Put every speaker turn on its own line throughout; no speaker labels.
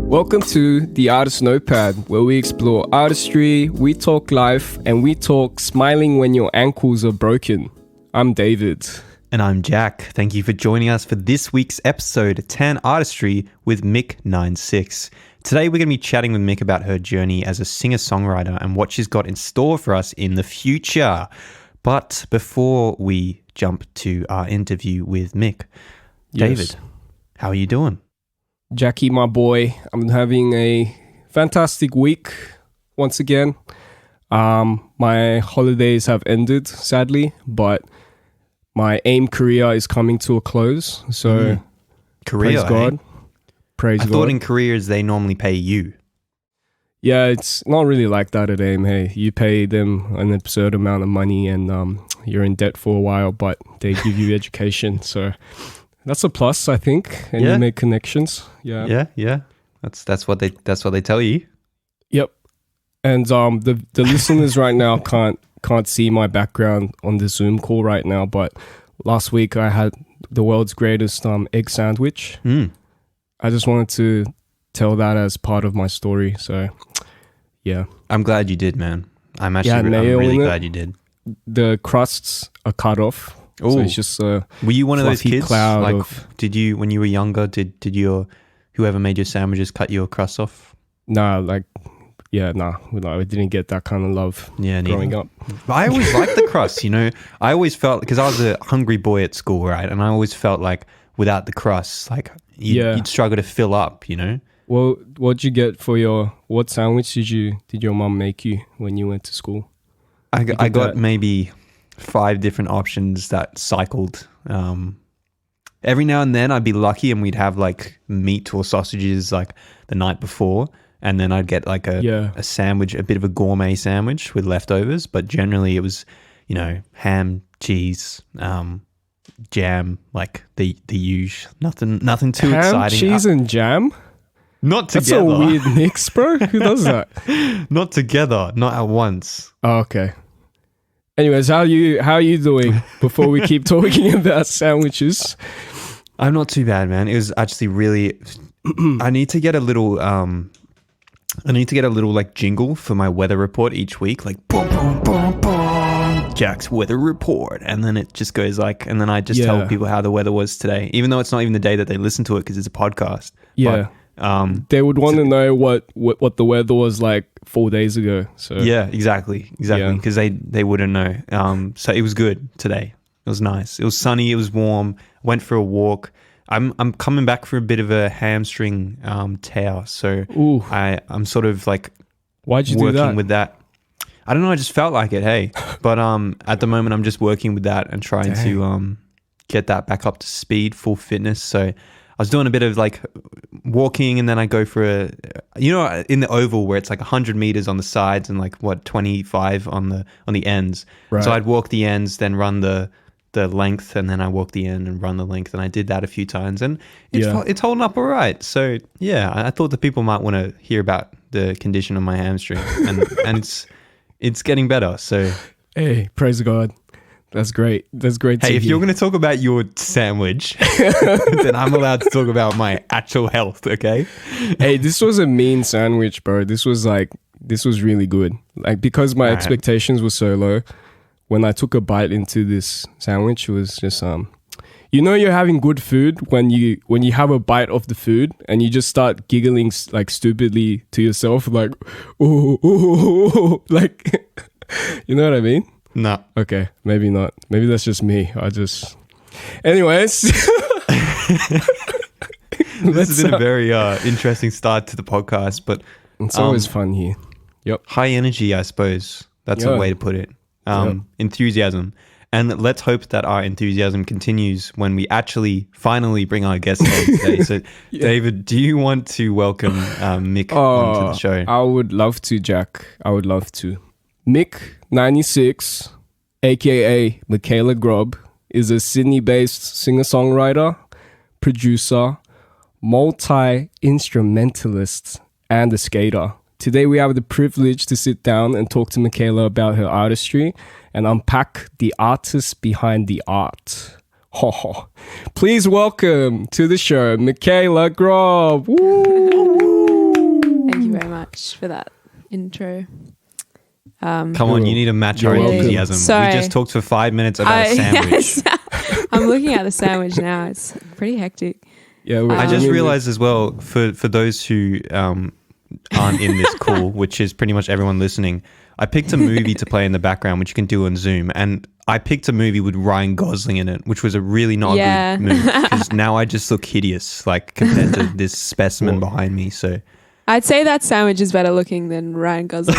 Welcome to the Artist Notepad, where we explore artistry, we talk life, and we talk smiling when your ankles are broken. I'm David.
And I'm Jack. Thank you for joining us for this week's episode 10 Artistry with mik96. Today we're going to be chatting with Mik about her journey as a singer-songwriter and what she's got in store for us in the future. But before we jump to our interview with Mik, David, how are you doing?
Jackie, my boy, I'm having a fantastic week once again. My holidays have ended, sadly, but my AIM career is coming to a close. So,
Korea,
praise God. Praise God.
I thought in careers they normally pay you.
Yeah, it's not really like that at AIM. Hey, you pay them an absurd amount of money and you're in debt for a while, but they give you education. So that's a plus, I think. And you make connections. Yeah.
That's what they tell you.
Yep. And the listeners right now can't see my background on the Zoom call right now, but last week I had the world's greatest egg sandwich. I just wanted to tell that as part of my story. So, yeah.
I'm glad you did, man. I'm really glad you did.
The crusts are cut off.
Ooh.
So it's just a
Were you one of those kids?
Cloud
did you, when you were younger, did your whoever made your sandwiches cut your crust off?
Nah, I didn't get that kind of love growing up.
I always liked the crust, I always felt, because I was a hungry boy at school, right? And I always felt like without the crust, like you'd struggle to fill up,
Well, what'd you get for what sandwich did your mom make you when you went to school?
I got maybe 5 different options that cycled. Every now and then I'd be lucky and we'd have like meat or sausages like the night before, and then I'd get like a sandwich, a bit of a gourmet sandwich with leftovers, but generally it was, ham, cheese, jam, like the usual, nothing too exciting.
Ham, cheese and jam?
Not together.
That's a weird mix, bro. Who does that?
Not together, not at once.
Oh, okay. Anyways, how are you doing before we keep talking about sandwiches?
I'm not too bad, man. It was actually really I need to get a little like jingle for my weather report each week, like boom boom boom boom, Jack's weather report, and then it just goes like, and then I just tell people how the weather was today, even though it's not even the day that they listen to it because it's a podcast.
Yeah. But, they would want to know what the weather was like 4 days ago. So
yeah, exactly, because they wouldn't know. So it was good today. It was nice. It was sunny. It was warm. Went for a walk. I'm coming back for a bit of a hamstring tear. So I'm sort of like
why'd you
working
do that?
with that. I don't know. I just felt like it. Hey, but at the moment I'm just working with that and trying to get that back up to speed, full fitness. So I was doing a bit of like walking, and then I go for in the oval where it's like 100 meters on the sides and like 25 on the ends. Right. So I'd walk the ends, then run the length, and then I walk the end and run the length, and I did that a few times, and it's holding up all right. So yeah, I thought that people might want to hear about the condition of my hamstring, and it's getting better. So
hey, praise God. That's great. That's great.
Hey, if you're going to talk about your sandwich, then I'm allowed to talk about my actual health, okay?
Hey, this was a mean sandwich, bro. This was really good. Like, because my expectations were so low, when I took a bite into this sandwich, it was just you're having good food when you have a bite of the food and you just start giggling like stupidly to yourself, like oh, like you know what I mean?
No.
Okay, maybe not. Maybe that's just me. Anyways.
This has been a very interesting start to the podcast, but
it's always fun here. Yep.
High energy, I suppose. That's a way to put it. Enthusiasm. And let's hope that our enthusiasm continues when we actually finally bring our guest on today. So, David, do you want to welcome Mik onto the show?
I would love to, Jack. I would love to. Mik96, aka Mikaela Grob, is a Sydney-based singer-songwriter, producer, multi-instrumentalist, and a skater. Today we have the privilege to sit down and talk to Mikaela about her artistry and unpack the artist behind the art. Please welcome to the show Mikaela Grob. Woo!
much for that intro.
Come on, you need to match our enthusiasm.
Sorry.
We just talked for 5 minutes about a sandwich.
I'm looking at the sandwich now. It's pretty hectic.
Yeah,
I just realized as well, for those who aren't in this call, which is pretty much everyone listening, I picked a movie to play in the background, which you can do on Zoom, and I picked a movie with Ryan Gosling in it, which was a really not good move, because now I just look hideous, like compared to this specimen behind me. So
I'd say that sandwich is better looking than Ryan Gosling.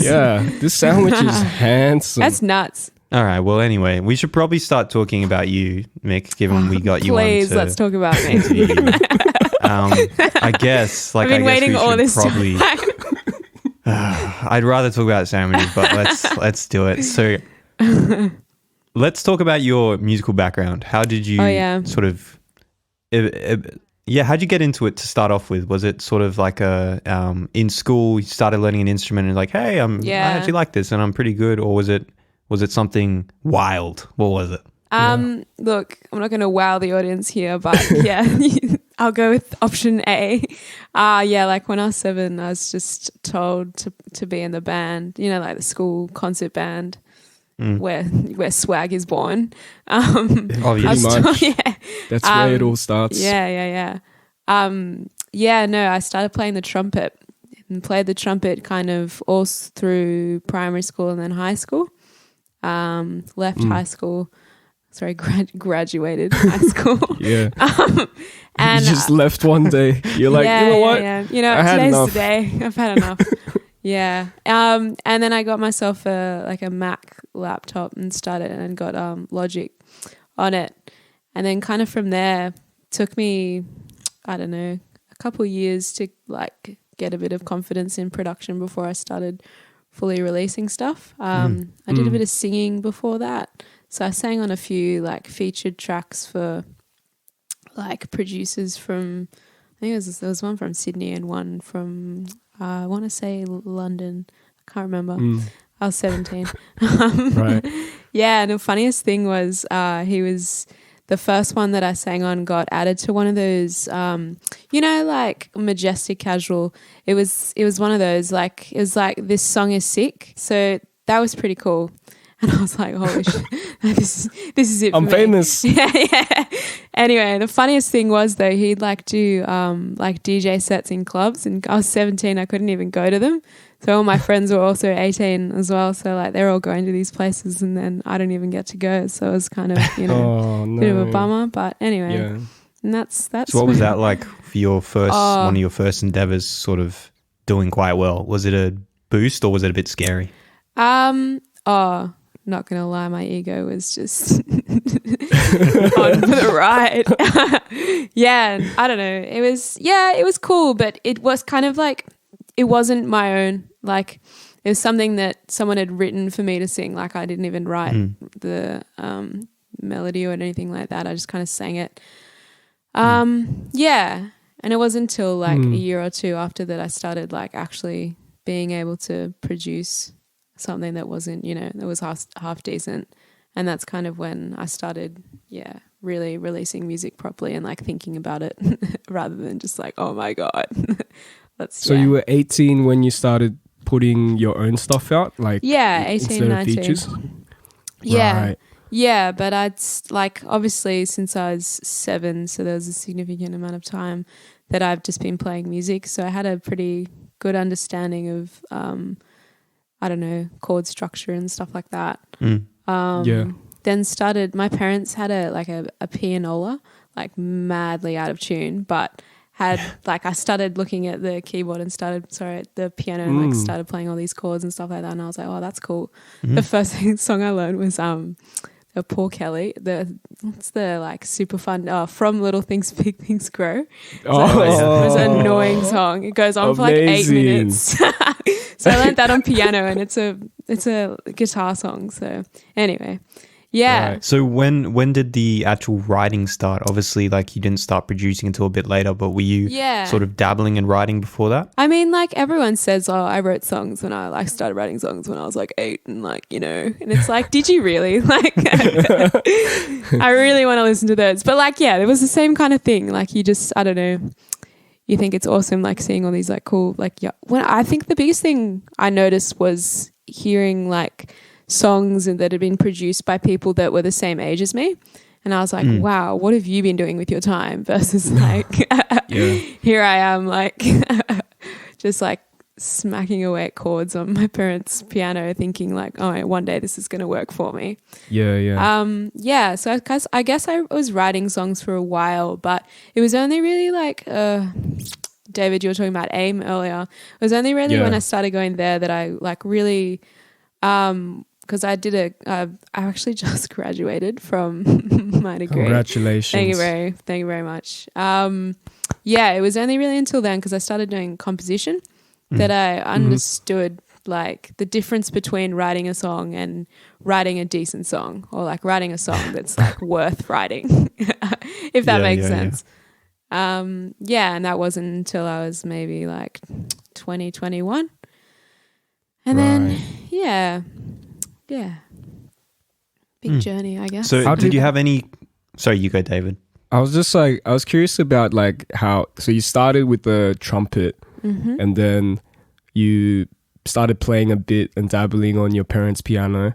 Yeah, this sandwich is handsome.
That's nuts.
all right, well, anyway, we should probably start talking about you, Mick, given we got you on.
Please, let's talk about me.
I guess, like,
I've been waiting all this
probably.
time.
I'd rather talk about sandwiches, but let's do it. So, let's talk about your musical background. How did you sort of? How'd you get into it to start off with? Was it sort of like in school you started learning an instrument and like, hey, I actually like this and I'm pretty good, or was it something wild? What was it?
Look, I'm not going to wow the audience here, but yeah, I'll go with option A. Like when I was 7, I was just told to be in the band, like the school concert band where swag is born.
Obviously. That's where it all starts.
Yeah. I started playing the trumpet and played the trumpet kind of all through primary school and then high school. Left high school. Sorry, graduated high school.
Yeah.
And
you just left one day. You're like, you know what?
Yeah.
Today's
the day. I've had enough. Yeah. And then I got myself a Mac laptop and started and got Logic on it. And then kind of from there, took me, I don't know, a couple years to like get a bit of confidence in production before I started fully releasing stuff. I did a bit of singing before that. So I sang on a few like featured tracks for like producers from, I think there was one from Sydney and one from, I want to say London. I can't remember. I was 17.
Right.
Yeah, and the funniest thing was he was the first one that I sang on got added to one of those, like Majestic Casual. It was one of those, like, it was like, this song is sick. So that was pretty cool. And I was like, holy shit, this is it for
I'm
me.
famous.
Yeah. Anyway, the funniest thing was though, he'd like do like DJ sets in clubs, and I was 17, I couldn't even go to them. So all my friends were also 18 as well. So like they're all going to these places and then I don't even get to go. So it was kind of, bit of a bummer. But anyway, and that's.
So what was that like for your first, one of your first endeavors sort of doing quite well? Was it a boost or was it a bit scary?
Not gonna lie, my ego was just on for the ride. I don't know. It was cool, but it was kind of like, it wasn't my own. Like it was something that someone had written for me to sing. Like I didn't even write the melody or anything like that. I just kind of sang it. And it wasn't until like a year or two after that I started like actually being able to produce something that wasn't, that was half decent. And that's kind of when I started, really releasing music properly and like thinking about it rather than just like, oh my God.
So you were 18 when you started putting your own stuff out? Like
18,
instead of
19.
features?
Yeah.
Right.
Yeah, but I'd like, obviously since I was 7, so there was a significant amount of time that I've just been playing music. So I had a pretty good understanding of, I don't know, chord structure and stuff like that. Then started, my parents had a pianola, like madly out of tune, but had like, I started looking at the keyboard and the piano and like started playing all these chords and stuff like that. And I was like, oh, that's cool. The first song I learned was Paul Kelly. What's the like super fun, From Little Things Big Things Grow. So it was an annoying song. It goes on for like 8 minutes. So I learned that on piano, and it's a guitar song. So anyway, Right.
So when did the actual writing start? Obviously, like you didn't start producing until a bit later, but were you sort of dabbling in writing before that?
I mean, like everyone says, oh, I wrote songs when I like started writing songs when I was like 8, and like, and it's like, did you really? Like, I really want to listen to those. But like, it was the same kind of thing. Like you just, I don't know, you think it's awesome, like seeing all these like cool, like, yeah. When I think the biggest thing I noticed was hearing like songs that had been produced by people that were the same age as me. And I was like, wow, what have you been doing with your time? Versus like, here I am, like, just like smacking away at chords on my parents' piano, thinking like, oh, one day this is going to work for me.
Yeah.
So I guess I was writing songs for a while, but it was only really like, David, you were talking about AIM earlier. It was only really when I started going there that I like really, because I actually just graduated from my degree.
Congratulations.
Thank you very much. It was only really until then, because I started doing composition, that I understood like the difference between writing a song and writing a decent song, or like writing a song that's like worth writing, if that makes sense. And that wasn't until I was maybe like 2021. And then, big journey, I guess.
So did you have any, sorry, you go, David.
I was just like, I was curious about like how, so you started with the trumpet and then you started playing a bit and dabbling on your parents' piano.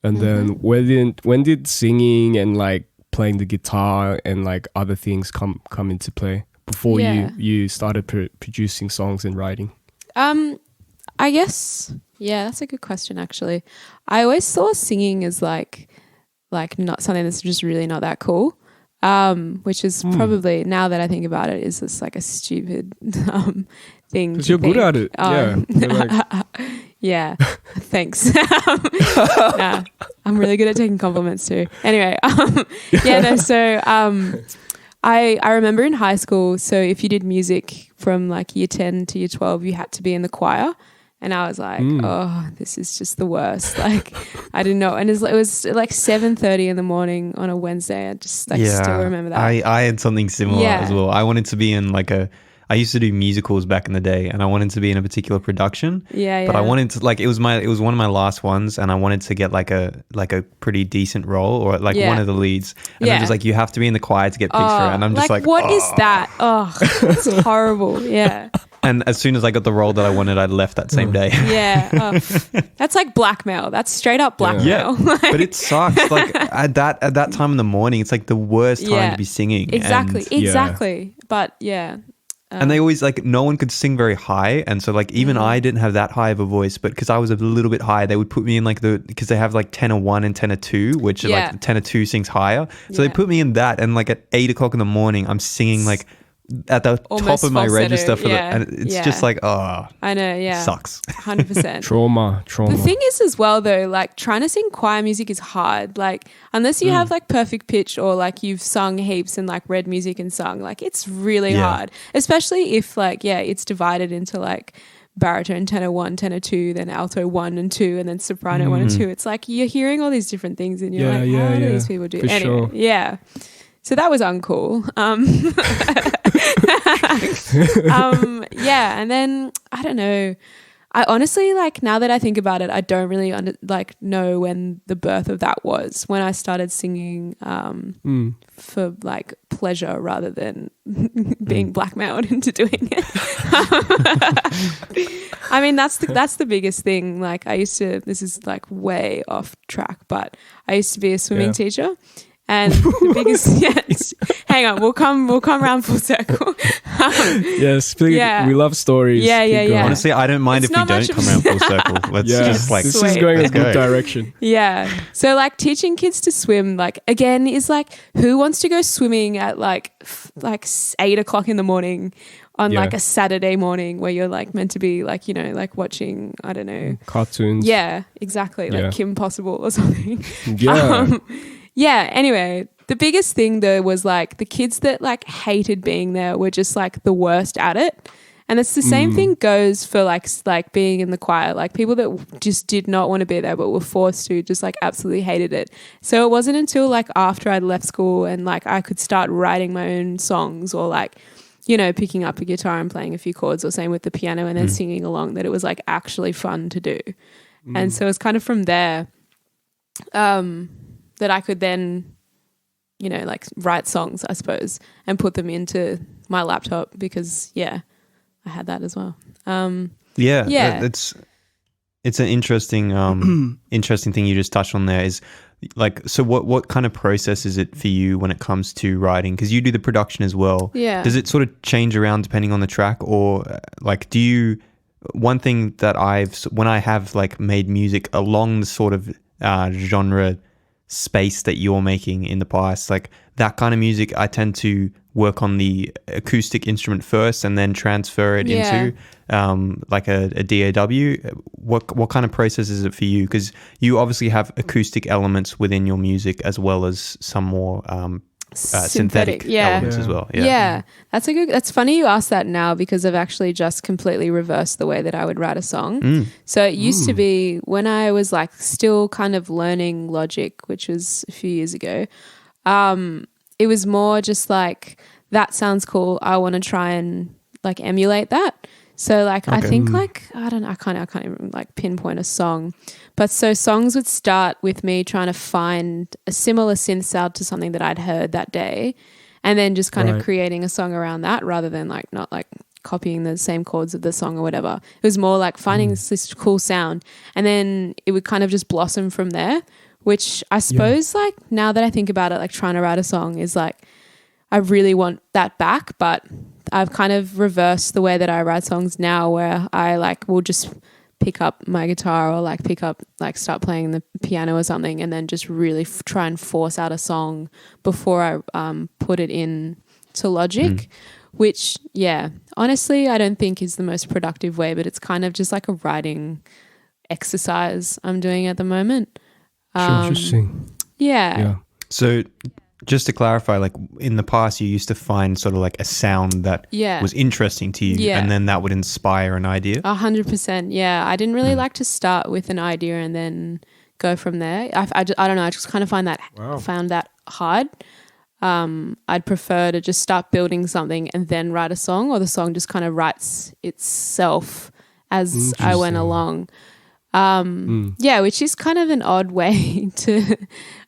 And then when did singing and like playing the guitar and like other things come into play before you started producing songs and writing?
I guess, that's a good question, actually. I always saw singing as like not something that's just really not that cool, which is probably, now that I think about it, is just like a stupid thing.
Because you're good at it.
Yeah, thanks. Nah, I'm really good at taking compliments too. Anyway, so I remember in high school, so if you did music from like year 10 to year 12, you had to be in the choir. And I was like, oh, this is just the worst. Like, I didn't know. And it was like 7:30 in the morning on a Wednesday. I just still remember that.
I had something similar as well. I wanted to be in like I used to do musicals back in the day, and I wanted to be in a particular production. But I wanted to, like, it was one of my last ones, and I wanted to get like a pretty decent role, or like one of the leads. And they're just like, you have to be in the choir to get picked for it. And I'm just like,
what is that? Oh, it's horrible. Yeah.
And as soon as I got the role that I wanted, I left that same day.
That's like blackmail. That's straight up blackmail.
But it sucks. Like at that time in the morning, it's like the worst time to be singing.
Exactly. But
and they always, like, no one could sing very high, and so like even I didn't have that high of a voice, but because I was a little bit high, they would put me in like because they have like tenor 1 and tenor 2, which like tenor 2 sings higher, so they put me in that, and like at 8 o'clock in the morning I'm singing like at the
almost
top of my
falsetto,
register for and it's just like, oh,
I know,
sucks.
100%.
Trauma.
The thing is as well though, like trying to sing choir music is hard. Like unless you have like perfect pitch, or like you've sung heaps and like read music and sung, like it's really hard. Especially if like, it's divided into like baritone, tenor 1, tenor 2, then alto 1 and 2, and then soprano 1 and 2. It's like you're hearing all these different things and you're like, how do these people do it? Anyway, so that was uncool. And then I don't know. I honestly, like, now that I think about it, I don't really know when the birth of that was. When I started singing for like pleasure rather than being blackmailed into doing it. I mean, that's the biggest thing. Like, this is like way off track, but I used to be a swimming teacher. And the biggest, hang on, we'll come around full circle.
We love stories.
Honestly, I don't mind if we don't come around full circle. Let's just like,
this is going a good direction.
So like teaching kids to swim, like again, is like, who wants to go swimming at like 8 o'clock in the morning on like a Saturday morning where you're like meant to be like, like watching, I don't know,
cartoons.
Yeah, exactly. Like Kim Possible or something. Anyway, the biggest thing though was like the kids that like hated being there were just like the worst at it. And it's the same thing goes for like being in the choir, like people that just did not want to be there but were forced to, just like absolutely hated it. So it wasn't until like after I'd left school and like I could start writing my own songs, or like, picking up a guitar and playing a few chords, or same with the piano and then singing along, that it was like actually fun to do. And so it's kind of from there that I could then, like write songs, I suppose, and put them into my laptop because I had that as well.
It's an interesting interesting thing you just touched on there is like, so what kind of process is it for you when it comes to writing? Because you do the production as well.
Yeah.
Does it sort of change around depending on the track, or like one thing that when I have like made music along the sort of genre space that you're making in the past, like that kind of music, I tend to work on the acoustic instrument first and then transfer it into like a DAW. What kind of process is it for you? Because you obviously have acoustic elements within your music as well as some more synthetic elements as well.
Yeah. That's funny you asked that now, because I've actually just completely reversed the way that I would write a song. So it used to be when I was like still kind of learning Logic, which was a few years ago, it was more just like, that sounds cool, I want to try and like emulate that. So like I think like I can't even like pinpoint a song, but so songs would start with me trying to find a similar synth sound to something that I'd heard that day, and then just kind of creating a song around that, rather than like not like copying the same chords of the song or whatever. It was more like finding this cool sound, and then it would kind of just blossom from there, which I suppose like now that I think about it, like trying to write a song is like, I really want that back, but I've kind of reversed the way that I write songs now, where I like will just pick up my guitar or like start playing the piano or something, and then just really try and force out a song before I put it in to Logic, which honestly I don't think is the most productive way, but it's kind of just like a writing exercise I'm doing at the moment.
Interesting.
Yeah.
So just to clarify, like in the past you used to find sort of like a sound that was interesting to you, and then that would inspire an idea?
100%, yeah. I didn't really like to start with an idea and then go from there. I don't know, I just kind of found that hard. I'd prefer to just start building something and then write a song, or the song just kind of writes itself as I went along. Which is kind of an odd way to...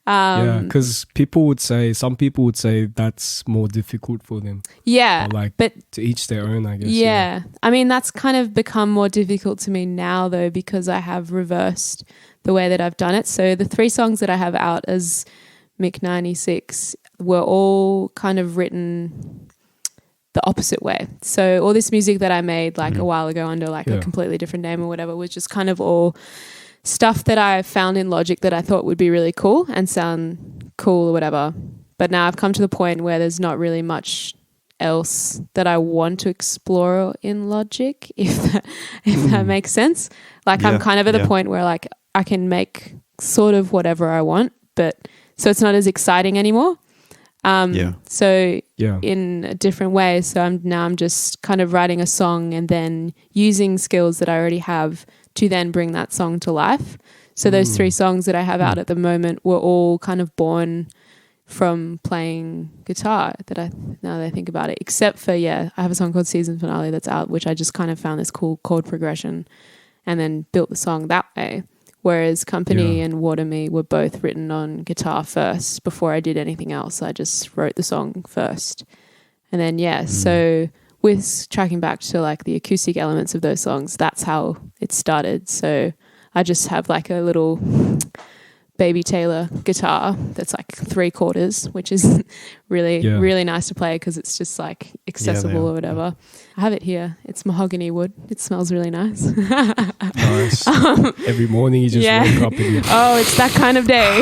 because some people would say that's more difficult for them.
Yeah.
But to each their own, I guess.
Yeah. I mean, that's kind of become more difficult to me now, though, because I have reversed the way that I've done it. So the 3 songs that I have out as mik96 were all kind of written the opposite way. So all this music that I made like a while ago under like a completely different name or whatever was just kind of all stuff that I found in Logic that I thought would be really cool and sound cool or whatever. But now I've come to the point where there's not really much else that I want to explore in Logic, if that makes sense. Like I'm kind of at the point where like I can make sort of whatever I want, but so it's not as exciting anymore. So in a different way. So I'm just kind of writing a song and then using skills that I already have to then bring that song to life. So those 3 songs that I have out at the moment were all kind of born from playing guitar, now that I think about it, except for, I have a song called Season Finale that's out, which I just kind of found this cool chord progression and then built the song that way. Whereas Company and Water Me were both written on guitar first before I did anything else. I just wrote the song first. And then, so with tracking back to like the acoustic elements of those songs, that's how it started. So I just have like a little Baby Taylor guitar that's like 3/4, which is really nice to play because it's just like accessible or whatever. I have it here. It's mahogany wood. It smells really nice.
Nice. Every morning you just wake up and
it's that kind of day.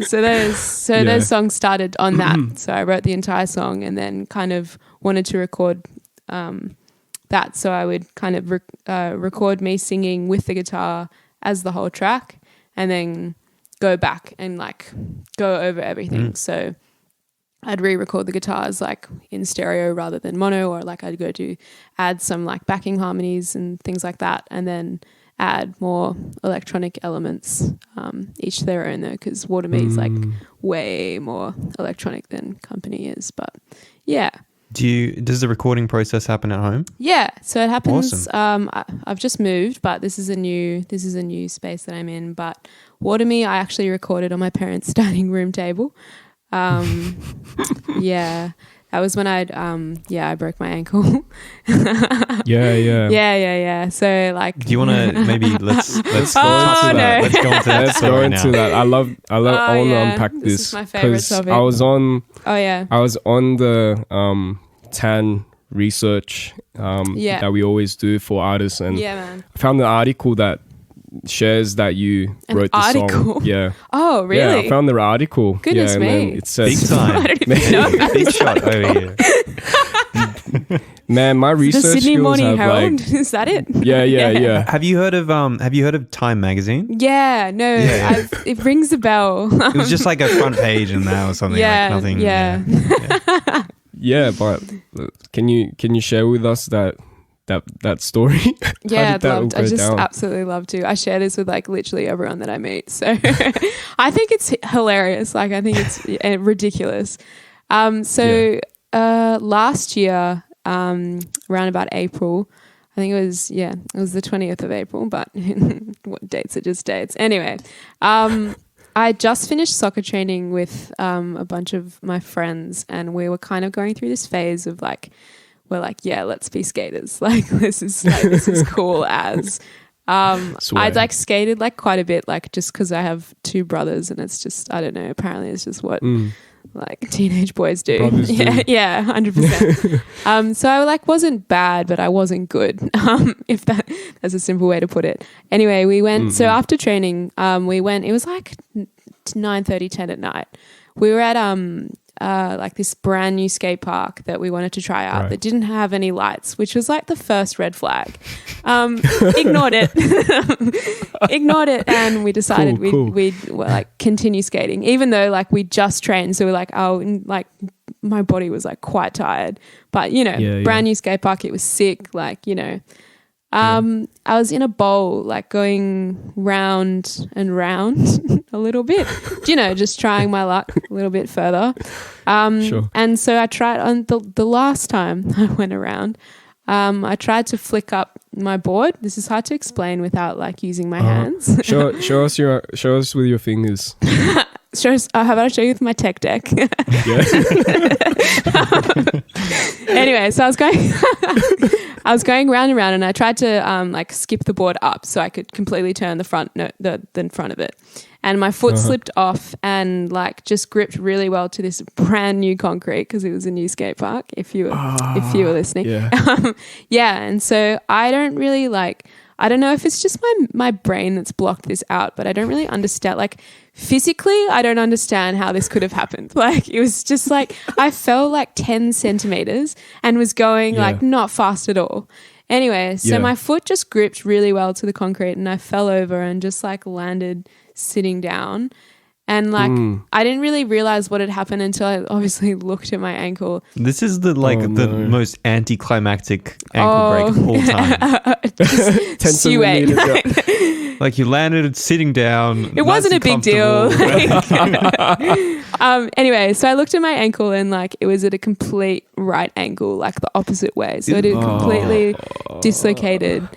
So those songs started on that. So I wrote the entire song and then kind of wanted to record that. So I would kind of record me singing with the guitar as the whole track and then go back and like go over everything. So I'd re-record the guitars like in stereo rather than mono, or like I'd go to add some like backing harmonies and things like that, and then add more electronic elements, each to their own though, because Water Me is like way more electronic than Company is. But does the recording process happen at home? Yeah, so it happens. Awesome. I've just moved, but this is a new space that I'm in. But Water Me, I actually recorded on my parents' dining room table. Yeah. That was when I broke my ankle.
Yeah.
So like,
Do you want to maybe let's go into
Oh,
that.
no.
Let's go into that.
Let's go
story
into
now.
that. I want to unpack
This
this
is my favorite
'cause
topic.
I was on
yeah.
the TAN research that we always do for artists, and
Yeah, man.
I found an article that shares that you
An
wrote the
article?
song. Yeah.
Oh, really?
Yeah, I found the article.
Goodness
and then
me.
it says,
Big time.
I don't even know about
Big
this.
shot over here.
man, my
The
research
Sydney
skills
Morning
have
Herald?
like,
Is that it?
yeah.
Have you heard of Time magazine?
Yeah, no,
Yeah.
it rings a bell.
It was just like a front page in there or something.
Yeah,
like nothing.
yeah.
Yeah, but can you share with us that story?
Yeah,
How
I'd
did that all
love. I
go
just
down?
absolutely love to. I share this with like literally everyone that I meet. So I think it's hilarious. Like I think it's ridiculous. Last year, around about April, I think it was the 20th of April, but what dates are just dates. Anyway, I just finished soccer training with a bunch of my friends, and we were kind of going through this phase of like, we're like, yeah, let's be skaters. Like this is cool as. I'd like skated like quite a bit, like just because I have two brothers, and it's just, I don't know, apparently it's just what like teenage boys do.
Brothers do.
Yeah, 100%. So I like wasn't bad, but I wasn't good. If that's a simple way to put it. Anyway, we went. So after training, we went. It was like 9:30, 10 at night. We were at like this brand new skate park that we wanted to try out that didn't have any lights, which was like the first red flag. Ignored it, and we decided we'd like continue skating, even though like we just trained. So we're like, like my body was like quite tired, but brand new skate park, it was sick, like I was in a bowl, like going round and round a little bit, just trying my luck a little bit further.
Sure.
And so I tried on the last time I went around, I tried to flick up my board. This is hard to explain without like using my hands.
show us with your fingers.
How about I show you with my tech deck?
Yeah.
Anyway, so I was going round and round, and I tried to like skip the board up so I could completely turn the front of it. And my foot slipped off and like just gripped really well to this brand new concrete, because it was a new skate park. If you were listening, And so I don't really like. I don't know if it's just my brain that's blocked this out, but I don't really understand. Like physically, I don't understand how this could have happened. Like it was just like I fell like 10 centimeters and was going like not fast at all. Anyway, so my foot just gripped really well to the concrete, and I fell over and just like landed sitting down. And like I didn't really realize what had happened until I obviously looked at my ankle.
This is the most anticlimactic ankle break of all time.
10 centimeters.
Like you landed sitting down.
It wasn't a big deal. Anyway, so I looked at my ankle, and like it was at a complete right angle, like the opposite way. So it had completely dislocated.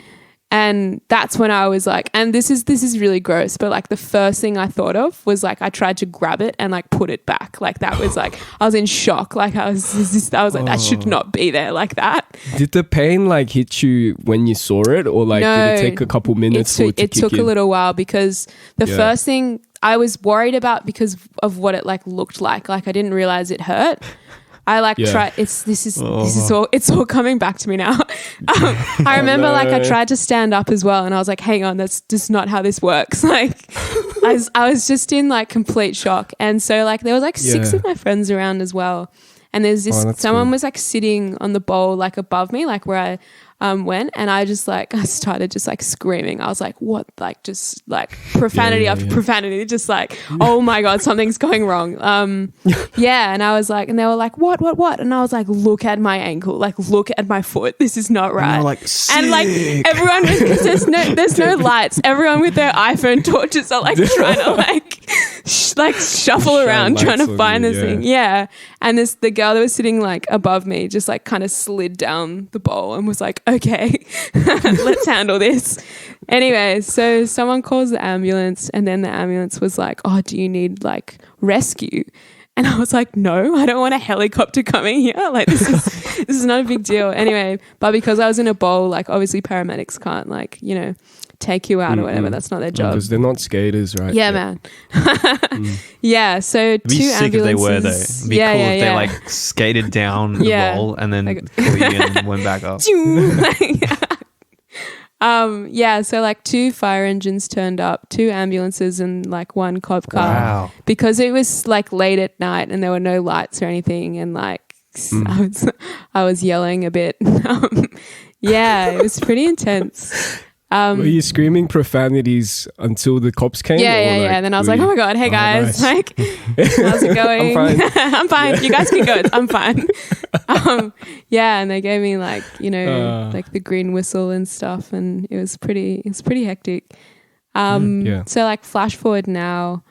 And that's when I was like, and this is really gross, but like the first thing I thought of was like I tried to grab it and like put it back. Like that was like I was in shock. Like I was like that should not be there like that.
Did the pain like hit you when you saw it, or like did it take a couple minutes?
It took a little while, because the first thing I was worried about because of what it like looked like. Like I didn't realize it hurt. I like try. This is all. It's all coming back to me now. I remember like I tried to stand up as well, and I was like, "Hang on, that's just not how this works." Like, I was just in like complete shock, and so like there was like 6 of my friends around as well, and there's this someone was like sitting on the bowl like above me, like where I went, and I started just like screaming. I was like, what? Like just like profanity after profanity, just like, oh my God, something's going wrong. And I was like, and they were like, what? And I was like, look at my ankle, like look at my foot. This is not right.
And, like,
everyone, because there's no lights. Everyone with their iPhone torches are like trying to like shuffle around trying to find this thing. Yeah. And the girl that was sitting like above me just like kind of slid down the bowl and was like, okay, let's handle this. Anyway, so someone calls the ambulance, and then the ambulance was like, oh, do you need like rescue? And I was like, no, I don't want a helicopter coming here. Like this is not a big deal. Anyway, but because I was in a bowl, like obviously paramedics can't like, you know, take you out or whatever. That's not their job.
Because they're not skaters, right?
Yeah, man. Yeah, so
It'd be
two
sick
ambulances.
if they were though. It'd be cool if they like skated down the bowl and then pulled you in and went back up.
So like 2 fire engines turned up, 2 ambulances and like 1 cop car.
Wow.
Because it was like late at night and there were no lights or anything, and like I was yelling a bit. It was pretty intense.
Were you screaming profanities until the cops came?
Yeah. And then I was like, oh my God, hey guys,
nice.
like, how's it going?
I'm fine.
I'm fine. You guys can go. I'm fine. And they gave me like, you know, like the green whistle and stuff, and it was pretty hectic. So like flash forward now,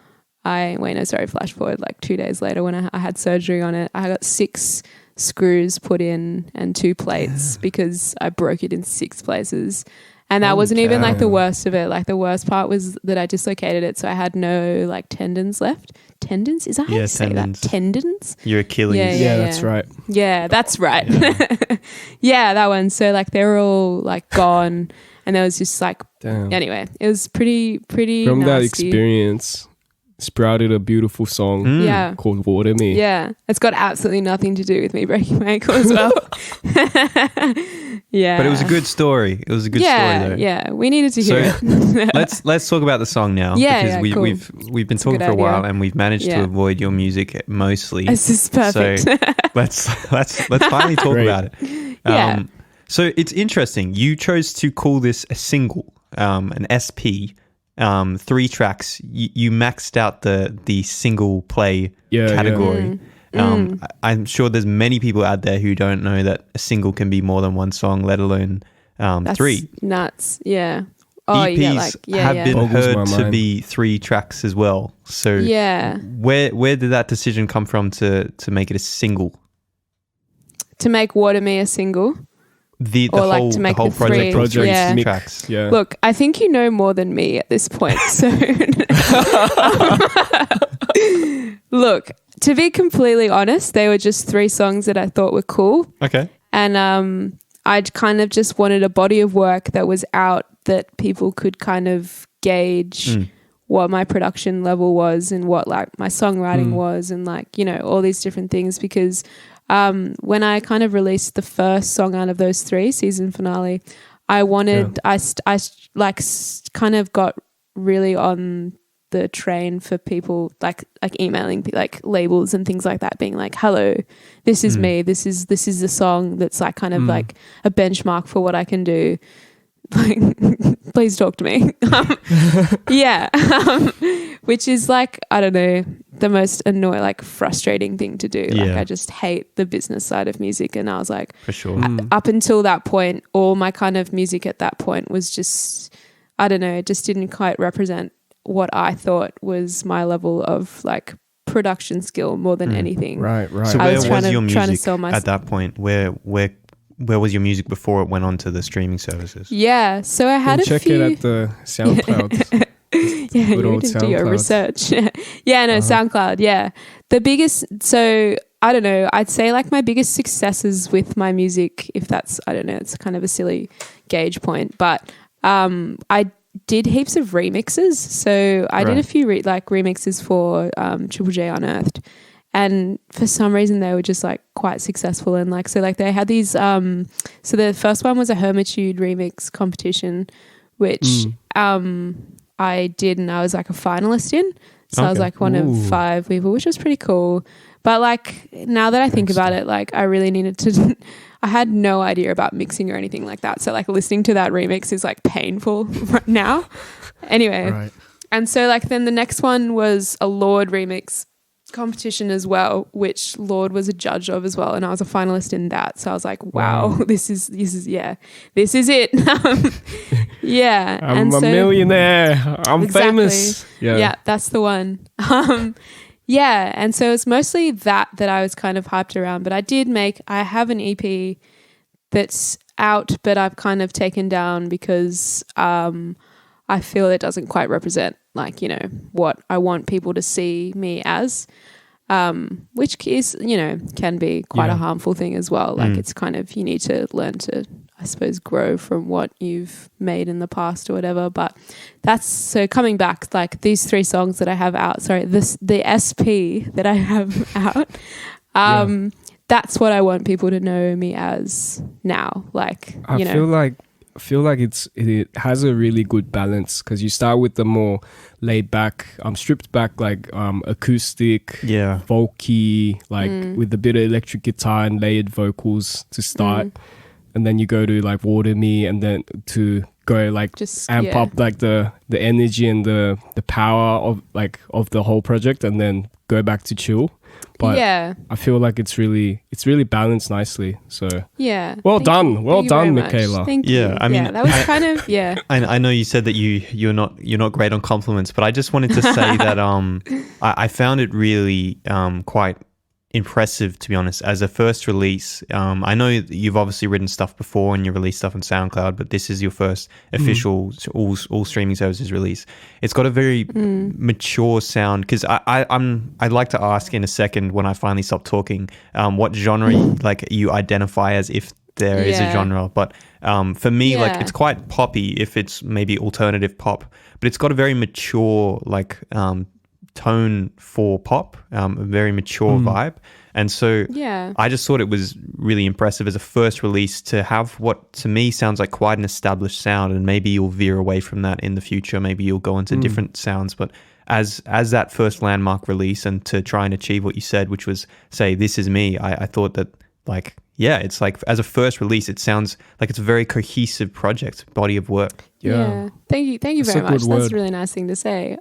flash forward like 2 days later when I had surgery on it, I got 6 screws put in and 2 plates because I broke it in 6 places. And that wasn't even like the worst of it. Like the worst part was that I dislocated it, so I had no like tendons left. Tendons? Is that how you say that? Tendons?
Your Achilles.
Yeah, that's right.
Yeah, that's right. Yeah, that one. So like they were all like gone, and there was just like anyway, it was pretty
From
nasty.
that experience sprouted a beautiful song called Water Me.
Yeah, it's got absolutely nothing to do with me breaking my ankle as well. Yeah,
but it was a good story. It was a good story though.
Yeah, we needed to hear it.
let's talk about the song now.
Yeah,
because we've been talking for a while and we've managed to avoid your music mostly.
This is perfect.
So let's finally talk about it. So it's interesting. You chose to call this a single, an SP. 3 tracks. You maxed out the single play category. I'm sure there's many people out there who don't know that a single can be more than 1 song, let alone 3.
That's nuts. Yeah. Oh,
EPs have been heard to be 3 tracks as well. So where did that decision come from to make it a single?
To make Water Me a single?
The whole project tracks.
Yeah.
Look, I think you know more than me at this point. So, look, to be completely honest, they were just 3 songs that I thought were cool.
Okay.
And I'd kind of just wanted a body of work that was out that people could kind of gauge what my production level was and what like my songwriting was, and like, you know, all these different things, because when I kind of released the first song out of those 3, season finale, I wanted, I kind of got really on the train for people like emailing like labels and things like that, being like, hello, this is me. This is the song that's like kind of like a benchmark for what I can do. Like, please talk to me. Which is like, I don't know, the most annoying, like frustrating thing to do. Like I just hate the business side of music. And I was like,
for sure.
Up until that point, all my kind of music at that point was just, I don't know, it just didn't quite represent what I thought was my level of like production skill more than anything.
Right.
So where was your music
to
at that point? Where was your music before it went on to the streaming services?
Yeah, so I had
check it at the SoundCloud.
You didn't do your research. SoundCloud. Yeah, the biggest. So I don't know. I'd say like my biggest successes with my music, if that's, I don't know, it's kind of a silly gauge point, but I did heaps of remixes. So I did a few remixes for Triple J Unearthed. And for some reason they were just like quite successful, and like, so like they had these so the first one was a Hermitude remix competition, which I did, and I was like a finalist in. So I was like one of 5 people, which was pretty cool. But like now that I think about it, like I really needed to I had no idea about mixing or anything like that. So like listening to that remix is like painful right now. Anyway. And so like then the next one was a Lord remix competition as well, which Lord was a judge of as well, and I was a finalist in that. So I was like, wow. this is it.
I'm a millionaire. I'm famous.
Yeah, that's the one. And so it's mostly that I was kind of hyped around, but I have an EP that's out, but I've kind of taken down because I feel it doesn't quite represent like, you know, what I want people to see me as. which is, can be quite a harmful thing as well. Like it's kind of, you need to learn to, I suppose, grow from what you've made in the past or whatever. But that's, so coming back, like these 3 songs that I have out, the SP that I have out, that's what I want people to know me as now. Like,
I feel like it has a really good balance, because you start with the more laid back, stripped back, like acoustic, folky, like with a bit of electric guitar and layered vocals to start, and then you go to like Water Me, and then to go like just amp up like the energy and the power of the whole project, and then go back to chill. But I feel like it's really balanced nicely. So well done, Mikaela.
Thank you.
Yeah, I mean,
that was kind of
I know you said that you're not great on compliments, but I just wanted to say that I found it really quite impressive, to be honest, as a first release. I know you've obviously written stuff before and you released stuff on SoundCloud, but this is your first official all streaming services release. It's got a very mature sound, because I'd like to ask in a second, when I finally stop talking, what genre like you identify as, if there is a genre. But for me, like it's quite poppy, if it's maybe alternative pop, but it's got a very mature like tone for pop, a very mature vibe. And so I just thought it was really impressive as a first release to have what to me sounds like quite an established sound, and maybe you'll veer away from that in the future, maybe you'll go into different sounds, but as that first landmark release, and to try and achieve what you said, which was say This Is Me, I thought that like it's like as a first release it sounds like it's a very cohesive project, body of work.
Thank you very much. That's a really nice thing to say.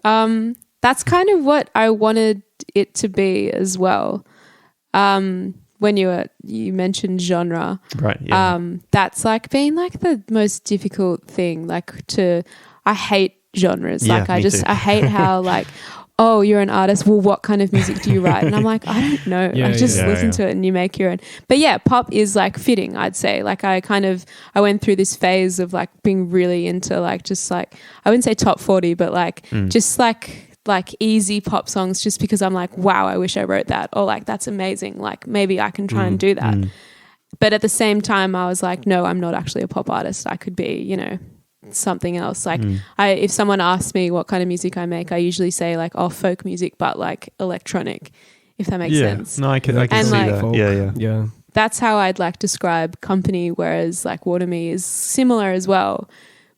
That's kind of what I wanted it to be as well. When you mentioned genre,
right? Yeah.
That's like being like the most difficult thing. Like I hate genres.
Yeah,
like I hate how like, oh, you're an artist. Well, what kind of music do you write? And I'm like, I don't know. Listen to it and you make your own. But yeah, pop is like fitting, I'd say. Like I went through this phase of like being really into like just like, I wouldn't say top 40, but like just like easy pop songs, just because I'm like, wow, I wish I wrote that, or like that's amazing, like maybe I can try and do that. But at the same time I was like, no, I'm not actually a pop artist. I could be, something else. Like if someone asks me what kind of music I make, I usually say like, oh, folk music, but like electronic, if that makes sense.
No, I can see
like,
that.
Yeah.
That's how I'd like describe Company, whereas like Water Me is similar as well.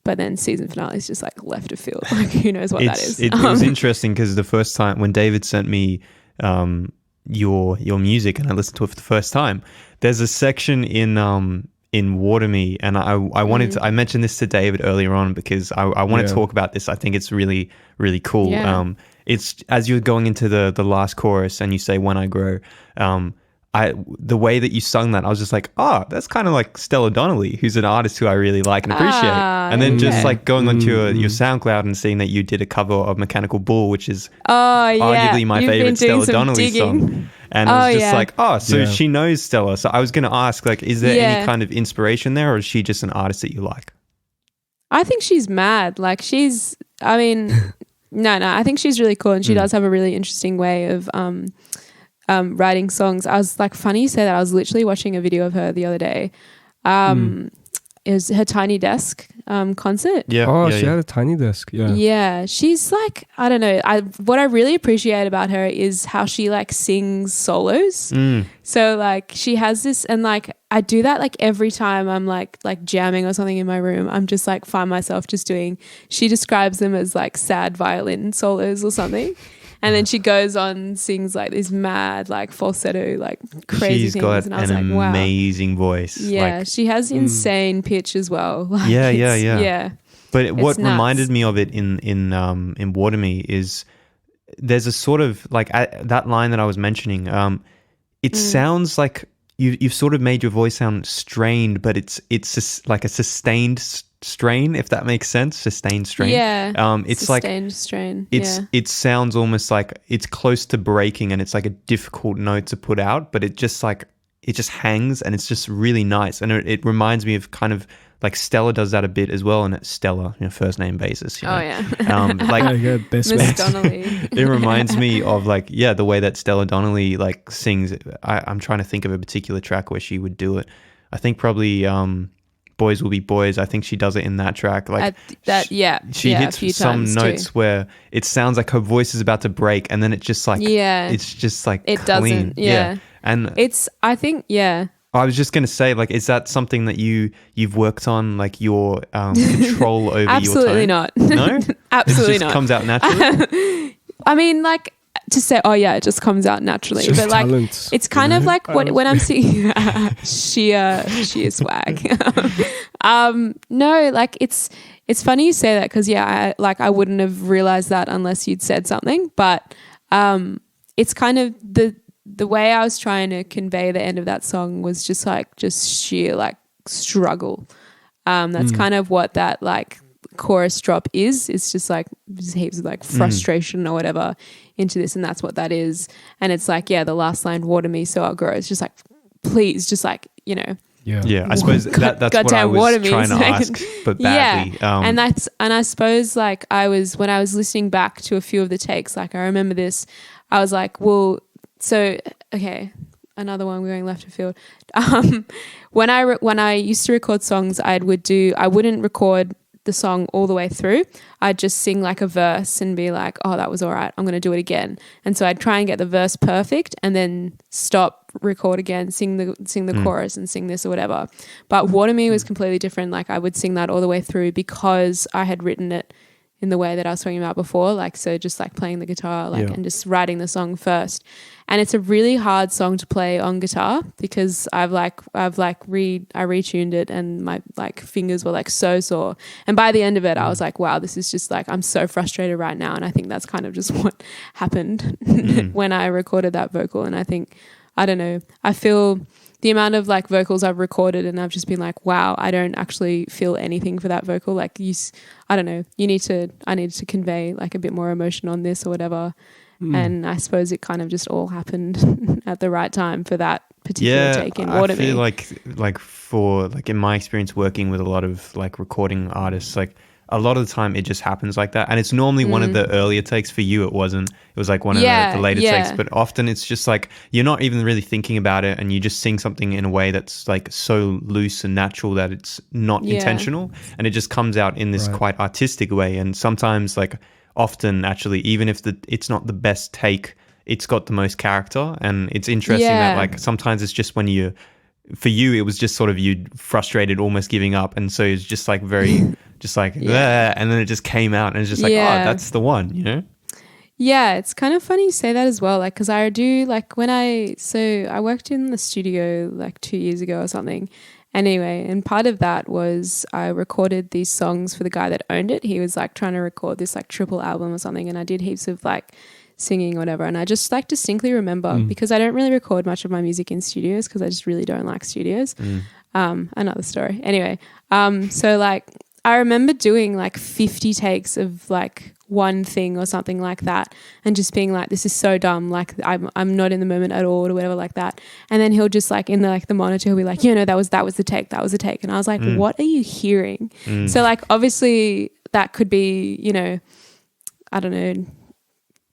But then season finale is just like left of field. Like who knows what that is.
It was interesting, because the first time when David sent me your music and I listened to it for the first time, there's a section in Water Me, and I wanted to, I mentioned this to David earlier on because I want to talk about this. I think it's really, really cool.
Yeah.
It's as you're going into the last chorus and you say When I Grow, the way that you sung that, I was just like, that's kind of like Stella Donnelly, who's an artist who I really like and appreciate. And then just like going onto your SoundCloud and seeing that you did a cover of Mechanical Bull, which is arguably my favorite Stella Donnelly song. And I was just like, so she knows Stella. So I was going to ask, like, is there any kind of inspiration there, or is she just an artist that you like?
I think she's mad. Like no, I think she's really cool, and she does have a really interesting way of writing songs. I was like, funny you say that. I was literally watching a video of her the other day. It was her Tiny Desk concert.
Yeah. She had a Tiny Desk. Yeah.
Yeah. She's like, I don't know. What I really appreciate about her is how she like sings solos. So like she has this, and like I do that like every time I'm like jamming or something in my room. I'm just like find myself just doing, she describes them as like sad violin solos or something. And then she goes on, sings like this mad, like falsetto, like crazy things.
She's got
and I was
an
like, wow.
amazing voice.
Yeah, like, she has insane pitch as well. Like
yeah. But what
nuts.
reminded me of it in Water Me is there's a sort of like that line that I was mentioning. It sounds like you've sort of made your voice sound strained, but it's just like a sustained strain, if that makes sense. Sustained strain.
Yeah.
It's
sustained
like
strain.
It sounds almost like it's close to breaking, and it's like a difficult note to put out, but it just hangs, and it's just really nice. And it reminds me of kind of like Stella does that a bit as well, and it's Stella, first name basis.
Oh yeah.
Like
best
Miss
mates.
Donnelly.
it reminds me of like the way that Stella Donnelly like sings. I'm trying to think of a particular track where she would do it. I think probably Boys Will Be Boys. I think she does it in that track. Like she hits some notes where it sounds like her voice is about to break, and then it just like it's just like
it
clean.
doesn't. Yeah.
And
I think
I was just going to say, like, is that something that you've worked on, like your control over
absolutely
your tone?
not.
No,
absolutely
it just
not.
comes out naturally.
I mean, like, to say, it just comes out naturally,
It's
but like,
talent,
it's kind of like when I'm seeing sheer swag. No, like it's funny you say that because I wouldn't have realized that unless you'd said something, but it's kind of the way I was trying to convey the end of that song was just sheer like struggle. That's kind of what that like chorus drop is. It's just like heaps of like frustration or whatever into this, and that's what that is. And it's like, the last line, water me so I'll grow. It's just like, please, just like,
Yeah, I suppose that's what I was trying to ask, but badly.
And I suppose like when I was listening back to a few of the takes, like I remember this, I was like, well, so okay, another one, we're going left of field. When I used to record songs, I wouldn't record the song all the way through. I'd just sing like a verse and be like, oh, that was all right, I'm going to do it again. And so I'd try and get the verse perfect and then stop, record again, sing the chorus and sing this or whatever. But Water Me was completely different. Like I would sing that all the way through because I had written it in the way that I was talking about before, like so just like playing the guitar and just writing the song first. And it's a really hard song to play on guitar because I retuned it and my like fingers were like so sore. And by the end of it, I was like, wow, this is just like, I'm so frustrated right now. And I think that's kind of just what happened when I recorded that vocal. And I think, I don't know, I feel the amount of like vocals I've recorded and I've just been like, wow, I don't actually feel anything for that vocal. Like I don't know, I need to convey like a bit more emotion on this or whatever. And I suppose it kind of just all happened at the right time for that particular take in Water Me.
I feel like for like in my experience working with a lot of like recording artists, like a lot of the time it just happens like that. And it's normally one of the earlier takes. For you, it wasn't. It was like one of the later takes. But often it's just like you're not even really thinking about it and you just sing something in a way that's like so loose and natural that it's not intentional. And it just comes out in this quite artistic way. And sometimes like often actually, even if it's not the best take, it's got the most character. And it's interesting that like sometimes it's just when for you, it was just sort of you frustrated, almost giving up. And so it's just like very, just like, and then it just came out and it's just like, oh, that's the one,
Yeah, it's kind of funny you say that as well. Like, cause I do like I worked in the studio like 2 years ago or something. Anyway, and part of that was I recorded these songs for the guy that owned it. He was like trying to record this like triple album or something. And I did heaps of like singing or whatever. And I just like distinctly remember because I don't really record much of my music in studios because I just really don't like studios. Another story. Anyway, so like I remember doing like 50 takes of like one thing or something like that and just being like, this is so dumb, like I'm not in the moment at all or whatever like that. And then he'll just like in the monitor he'll be like, that was the take, and I was like, what are you hearing? So like obviously that could be I don't know,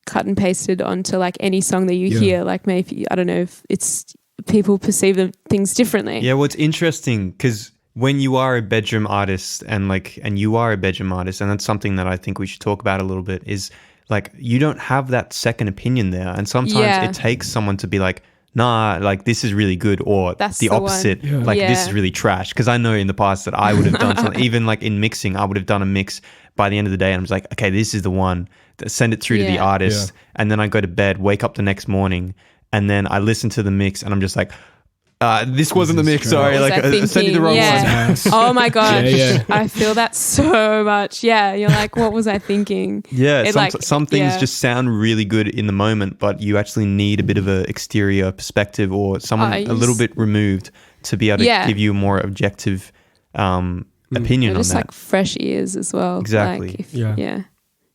cut and pasted onto like any song that you hear, like maybe I don't know if it's people perceive things differently.
Well, it's interesting because when you are a bedroom artist and that's something that I think we should talk about a little bit, is like you don't have that second opinion there. And sometimes it takes someone to be like, nah, like this is really good, or
that's
the opposite, this is really trash. Because I know in the past that I would have done something, even like in mixing, I would have done a mix by the end of the day and I was like, okay, this is the one, send it through to the artist. And then I go to bed, wake up the next morning, and then I listen to the mix and I'm just like, this wasn't the mix, sorry. Like I sent you the wrong one.
Oh my gosh. I feel that so much. Yeah. You're like, what was I thinking?
Yeah. Some things just sound really good in the moment, but you actually need a bit of an exterior perspective or someone a little bit removed to be able to give you a more objective opinion on
just
that.
like fresh ears as well.
Exactly.
Like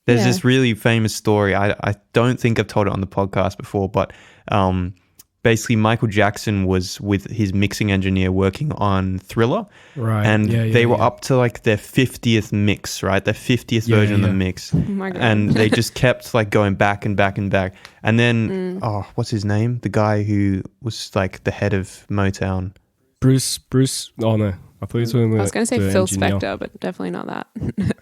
There's this really famous story. I don't think I've told it on the podcast before, but basically Michael Jackson was with his mixing engineer working on Thriller.
Right.
And they were up to like their 50th mix, right? Their 50th version of the mix.
Oh my God.
And they just kept like going back and back and back. And then, what's his name? The guy who was like the head of Motown.
Bruce. Oh no, I thought you were talking about.
I was going to say Phil
engineer.
Spector, but definitely not that.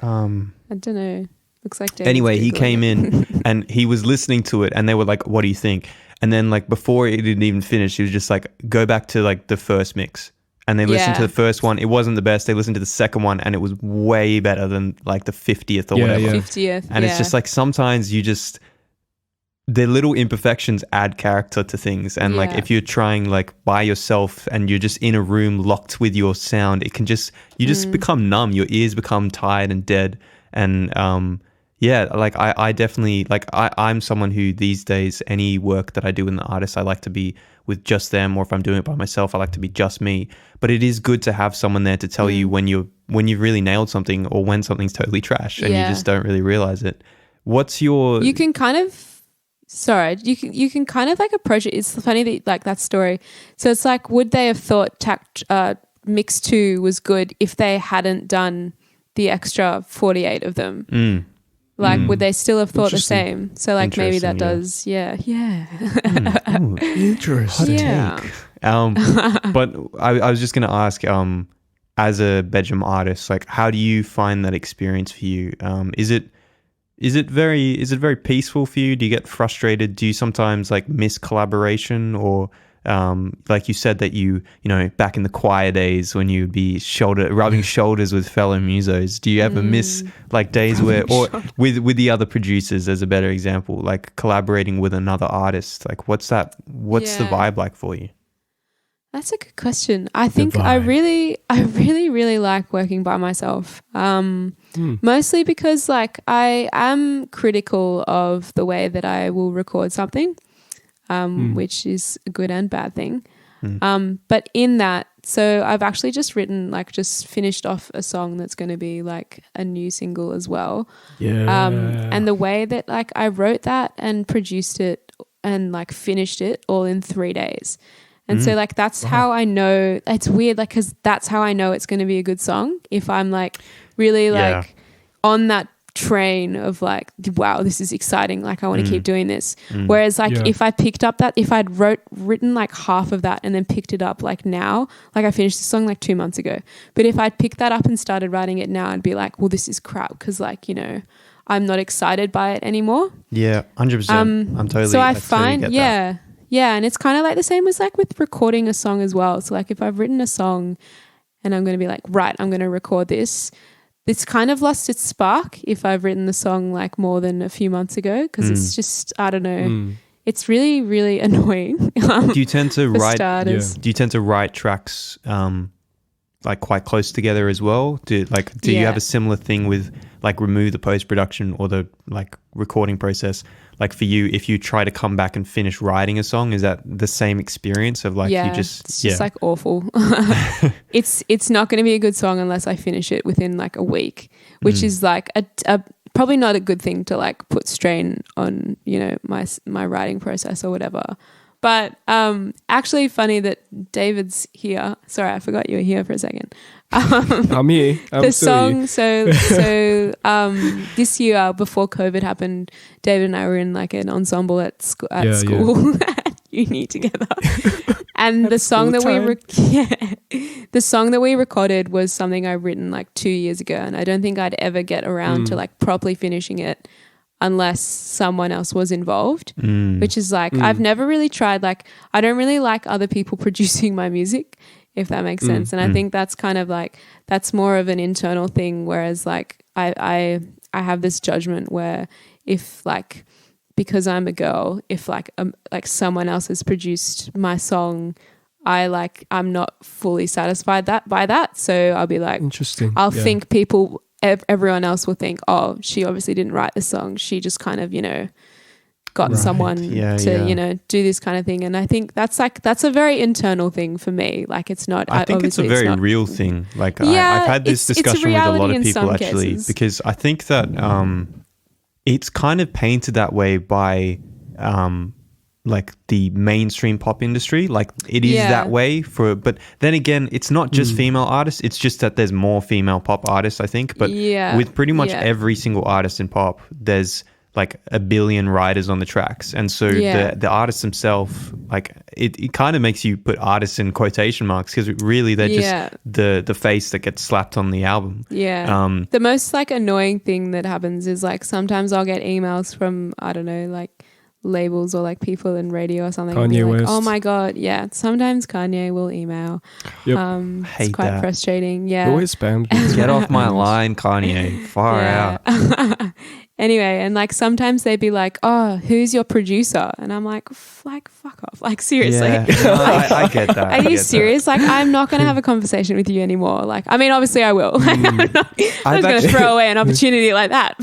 I don't know. Looks like David's
Anyway, he
Googling
came
it.
in and he was listening to it and they were like, what do you think? And then like before it didn't even finish, he was just like, go back to like the first mix. And they listened to the first one. It wasn't the best. They listened to the second one and it was way better than like the 50th or whatever.
50th.
And it's just like sometimes the little imperfections add character to things. And like if you're trying like by yourself and you're just in a room locked with your sound, it can just, you just become numb. Your ears become tired and dead. And like I definitely, like I'm someone who these days, any work that I do in the artist, I like to be with just them, or if I'm doing it by myself, I like to be just me. But it is good to have someone there to tell you when you've really nailed something or when something's totally trash and you just don't really realize it. What's your...
You can kind of... Sorry, you can kind of like approach it. It's funny that like that story. So it's like, would they have thought Mix 2 was good if they hadn't done the extra 48 of them? Like, would they still have thought the same? So like maybe that does,
Interesting.
Yeah.
But I was just going to ask, as a bedroom artist, like how do you find that experience for you? Is it very peaceful for you? Do you get frustrated? Do you sometimes like miss collaboration, or like you said that you know back in the choir days when you'd be rubbing shoulders with fellow musos, do you ever miss like days where, or with the other producers as a better example, like collaborating with another artist? Like what's the vibe like for you?
That's a good question. I think I really like working by myself. Mostly because like I am critical of the way that I will record something, which is a good and bad thing. But in that, so I've actually just finished off a song that's going to be like a new single as well. Yeah. And the way that like I wrote that and produced it and like finished it all in 3 days. And so like that's how I know. It's weird, like, because that's how I know it's going to be a good song, if I'm like really like on that train of like, wow, this is exciting, like I want to keep doing this. Whereas like if I picked up if I'd written like half of that and then picked it up like now, like I finished the song like 2 months ago, but if I'd picked that up and started writing it now, I'd be like, well, this is crap, because like, you know, I'm not excited by it anymore.
100%. I'm totally.
So I find Yeah, and it's kind of like the same as like with recording a song as well. So like if I've written a song and I'm going to be like, right, I'm going to record this, it's kind of lost its spark if I've written the song like more than a few months ago, because it's just, I don't know, it's really, really annoying.
Do you tend to write?
Starters.
Do you tend to write tracks like quite close together as well? Do you have a similar thing with like remove the post-production or the like recording process? Like for you, if you try to come back and finish writing a song, is that the same experience of like
it's just like awful. It's not going to be a good song unless I finish it within like a week, which is like a probably not a good thing to like put strain on, you know, my writing process or whatever. But actually funny that David's here. Sorry, I forgot you were here for a second.
I'm here.
The song, so this year before COVID happened, David and I were in like an ensemble at school at uni together. And the song that the song that we recorded was something I'd written like 2 years ago, and I don't think I'd ever get around to like properly finishing it unless someone else was involved, which is like, I've never really tried, like, I don't really like other people producing my music, if that makes sense. And I think that's kind of like, that's more of an internal thing. Whereas like, I have this judgment where if like, because I'm a girl, if like someone else has produced my song, I'm not fully satisfied by that. So I'll be like,
interesting.
I'll think everyone else will think, oh, she obviously didn't write the song. She just kind of, you know, got someone to, you know, do this kind of thing. And I think that's a very internal thing for me. Like it's not,
I think it's a very real thing. Like I've had this discussion with a lot of people actually, because I think that it's kind of painted that way by like the mainstream pop industry. Like it is that way but then again, it's not just female artists. It's just that there's more female pop artists, I think. But with pretty much every single artist in pop, there's like a billion writers on the tracks. And so the artists themselves, like it kind of makes you put artists in quotation marks because really they're just the face that gets slapped on the album.
Yeah. The most like annoying thing that happens is like sometimes I'll get emails from, I don't know, like labels or like people in radio or something.
Kanye
and be like,
West.
oh my God. Yeah. Sometimes Kanye will email.
Yep.
It's quite frustrating. Yeah.
He always spams.
Get off my line, Kanye. Far out.
Anyway, and like sometimes they'd be like, oh, who's your producer? And I'm like fuck off. Like seriously.
Yeah. No, I get that.
Are you serious? Like I'm not going to have a conversation with you anymore. Like, I mean, obviously I will. I'm not going to throw away an opportunity like that.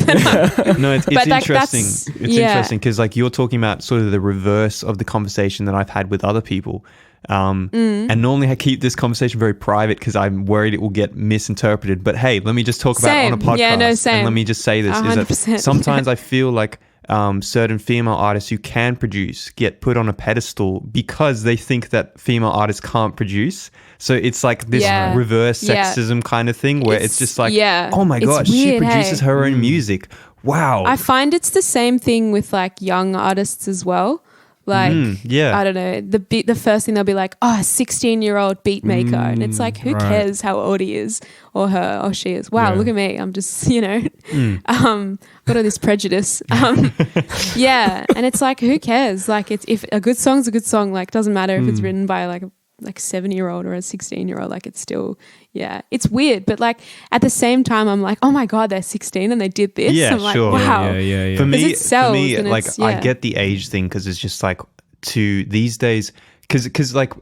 No, it's
like,
interesting. It's interesting because like you're talking about sort of the reverse of the conversation that I've had with other people. And normally I keep this conversation very private because I'm worried it will get misinterpreted. But hey, let me just talk about it on a podcast.
Yeah, no, same.
And let me just say this
100%.
is that sometimes I feel like certain female artists who can produce get put on a pedestal because they think that female artists can't produce. So it's like this reverse sexism kind of thing where it's just like, oh my gosh, she produces her own music. Wow.
I find it's the same thing with like young artists as well. Like, I don't know, the first thing they'll be like, oh, a 16-year-old beat maker. And it's like, who cares how old he is or her or she is? Wow, look at me. I'm just, got all this prejudice. And it's like, who cares? Like, it's if a good song's a good song, like, doesn't matter if it's written by like a 7-year-old or a 16-year-old, like it's still, it's weird. But like at the same time, I'm like, oh my God, they're 16 and they did this.
Yeah,
I'm like,
sure.
wow.
Yeah.
For me, like I get the age thing because it's just like to these days, because like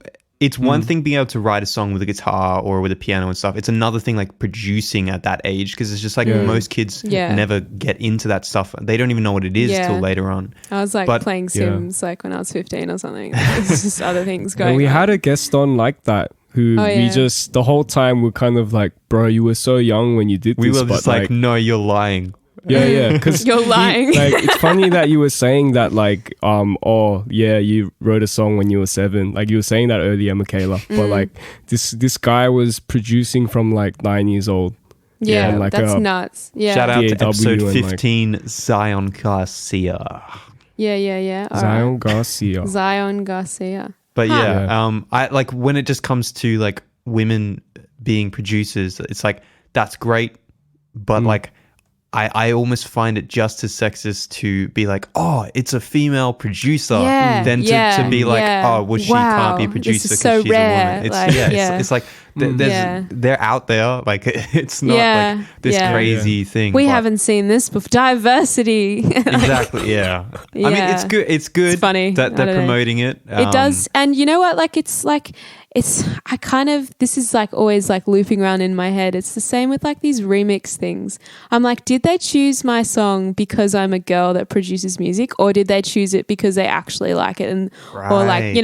it's one thing being able to write a song with a guitar or with a piano and stuff. It's another thing like producing at that age because it's just like most kids never get into that stuff. They don't even know what it is till later on.
I was like playing Sims like when I was 15 or something. It's just other things going on.
We had a guest on like that who we just the whole time were kind of like, bro, you were so young when you did this.
We were just like, no, you're lying.
Yeah, because
you're lying.
Like, it's funny that you were saying that, like, you wrote a song when you were 7. Like, you were saying that earlier, Mikaela. But like, this guy was producing from like 9 years old.
Yeah, like, that's nuts. Yeah.
Shout out to episode 15, Zion Garcia.
Yeah.
Zion Garcia.
But I like when it just comes to like women being producers, it's like that's great, but like. I almost find it just as sexist to be like, oh, it's a female producer than to be like, oh, well, she can't be a producer because she's a woman. It's like they're out there. Like it's not like this crazy thing.
We haven't seen this before. Diversity.
Exactly. Yeah. I mean, it's good. It's good.
It's funny
that they're promoting it.
It does. And you know what? Like this is like always like looping around in my head. It's the same with like these remix things. I'm like, did they choose my song because I'm a girl that produces music, or did they choose it because they actually like it? And or like,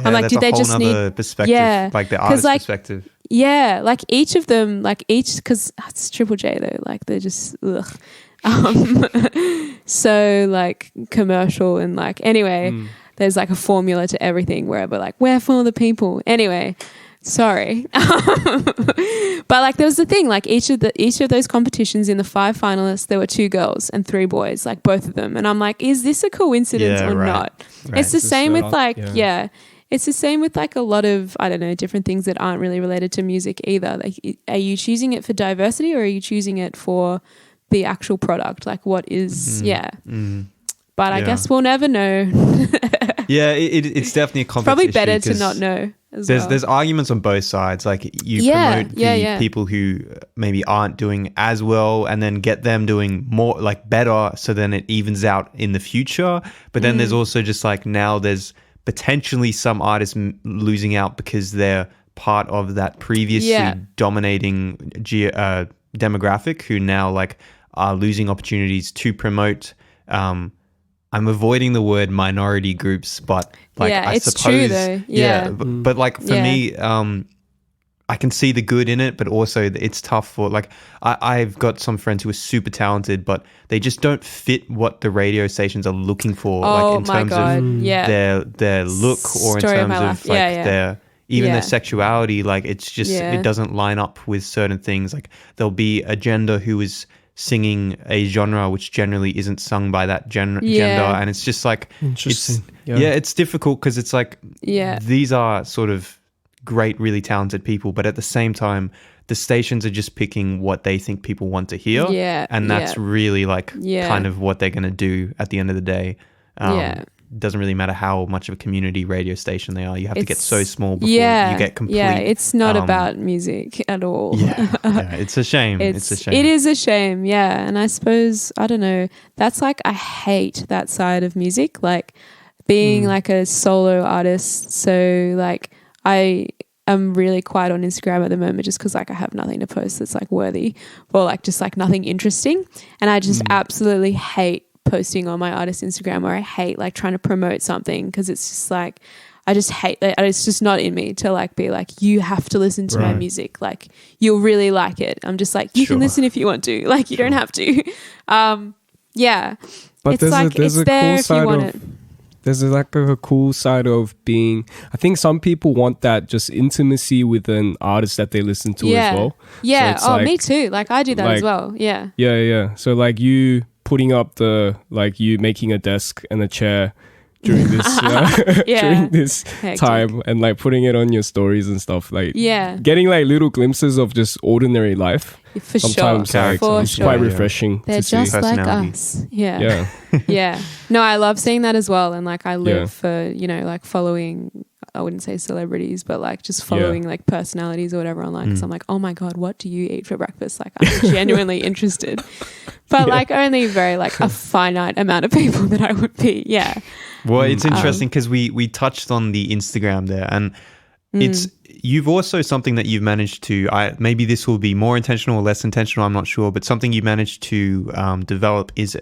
I'm like, did they just need
perspective, like the artist perspective?
Yeah, like each of them, because it's Triple J though, like they're just so like commercial and like anyway. There's like a formula to everything where we're like, we're for the people. Anyway, sorry. But like there was the thing, like each of those competitions in the 5 finalists, there were 2 girls and 3 boys, like both of them. And I'm like, is this a coincidence or not? Right. It's the same with like, it's the same with like a lot of, I don't know, different things that aren't really related to music either. Like, are you choosing it for diversity or are you choosing it for the actual product? Like what is, But I guess we'll never know.
It's definitely a competition.
Probably better to not know as well.
There's arguments on both sides. Like you promote the people who maybe aren't doing as well and then get them doing more, like better, so then it evens out in the future. But then there's also just like now there's potentially some artists losing out because they're part of that previously dominating demographic who now like are losing opportunities to promote I'm avoiding the word minority groups, but like I
it's
suppose,
true though.
But like for me, I can see the good in it, but also it's tough for like I've got some friends who are super talented, but they just don't fit what the radio stations are looking for, like in terms of their look or in terms of like their their sexuality. Like it's just it doesn't line up with certain things. Like there'll be a gender who is singing a genre which generally isn't sung by that gender, and it's just like
interesting.
It's difficult because it's like these are sort of great, really talented people, but at the same time the stations are just picking what they think people want to hear, and that's really like kind of what they're going to do at the end of the day. It doesn't really matter how much of a community radio station they are. You have to get so small before you get complete.
Yeah, it's not about music at all.
It's a shame. It's a shame.
It is a shame, and I suppose, I don't know, that's like, I hate that side of music, like being like a solo artist. So like I'm really quiet on Instagram at the moment just because like I have nothing to post that's like worthy or like just like nothing interesting. And I just absolutely hate posting on my artist Instagram, or I hate like trying to promote something because it's just like, I just hate that. It's just not in me to like be like, you have to listen to my music. Like you'll really like it. I'm just like, you can listen if you want to. Like you don't have to. But it's like, it's there if you want it.
There's like a cool side of being, I think some people want that just intimacy with an artist that they listen to as well.
Yeah.
So
me too. Like I do that as well. Yeah.
Yeah. So like you putting up like you making a desk and a chair during this during this time and like putting it on your stories and stuff, like getting like little glimpses of just ordinary life.
For
sometimes
sure.
It's quite refreshing.
They're just like us. Yeah. No, I love seeing that as well. And like I live for, you know, like following, I wouldn't say celebrities, but like just following like personalities or whatever online. Because I'm like, oh my God, what do you eat for breakfast? Like I'm genuinely interested. But like only very like a finite amount of people that I would be. Yeah.
Well, it's interesting because we touched on the Instagram there, and you've also something that you've managed to, maybe this will be more intentional or less intentional, I'm not sure, but something you managed to develop is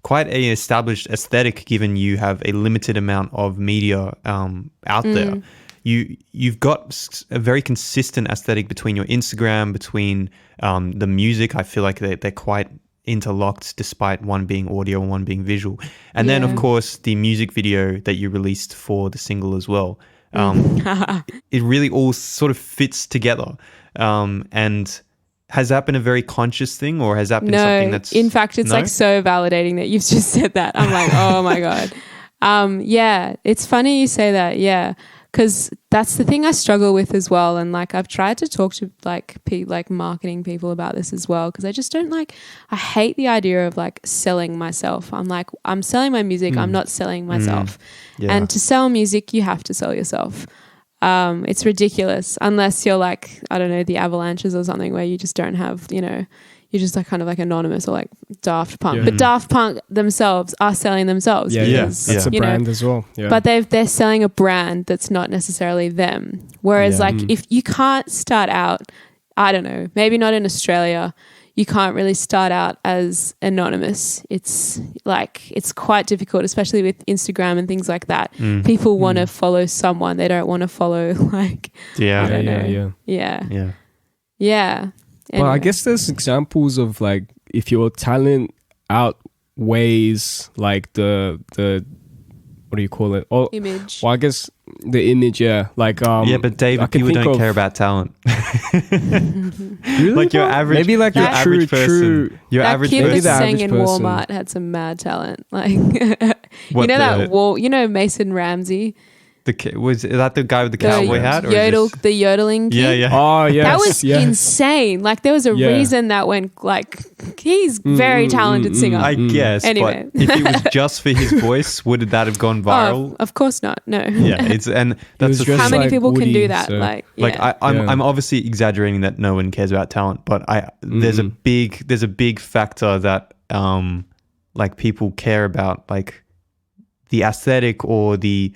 quite a established aesthetic, given you have a limited amount of media out there. You've got a very consistent aesthetic between your Instagram, between the music. I feel like they're quite interlocked, despite one being audio and one being visual. And then, of course, the music video that you released for the single as well. It really all sort of fits together. And has that been a very conscious thing, or has that been something that's...
in fact, it's like so validating that you've just said that. I'm like, oh my God. Yeah, it's funny you say that. Yeah. Because that's the thing I struggle with as well. And like I've tried to talk to like marketing people about this as well, because I just don't like, I hate the idea of like selling myself. I'm like, I'm selling my music. I'm not selling myself. And to sell music, you have to sell yourself. It's ridiculous unless you're like, I don't know, the Avalanches or something, where you just don't have, you know, you're just like kind of like anonymous, or like Daft Punk. But Daft Punk themselves are selling themselves.
Because, that's a brand as well.
But they're selling a brand that's not necessarily them. Whereas like if you can't start out, I don't know, maybe not in Australia, you can't really start out as anonymous. It's like, it's quite difficult, especially with Instagram and things like that. People want to follow someone. They don't want to follow like, I don't know. Yeah.
Anyway. Well, I guess there's examples of like, if your talent outweighs like the what do you call it?
Image.
Well, I guess the image, like
but David, people don't care about talent.
Really?
Like your average,
maybe like
your average person. Your
that
average
kid
person.
that sang in Walmart had some mad talent. Like you know you know Mason Ramsey.
Was that the guy with the cowboy hat? Or
the yodeling kid?
Yeah.
Oh, yes.
That was insane. Like there was a reason that went like, he's very talented singer.
I guess.
Anyway.
But if it was just for his voice, would that have gone viral?
Oh, of course not. No.
Yeah. That's
how many
like
people
Woody,
can do that?
So.
I'm obviously exaggerating that no one cares about talent, but there's a big factor that like people care about, like the aesthetic or the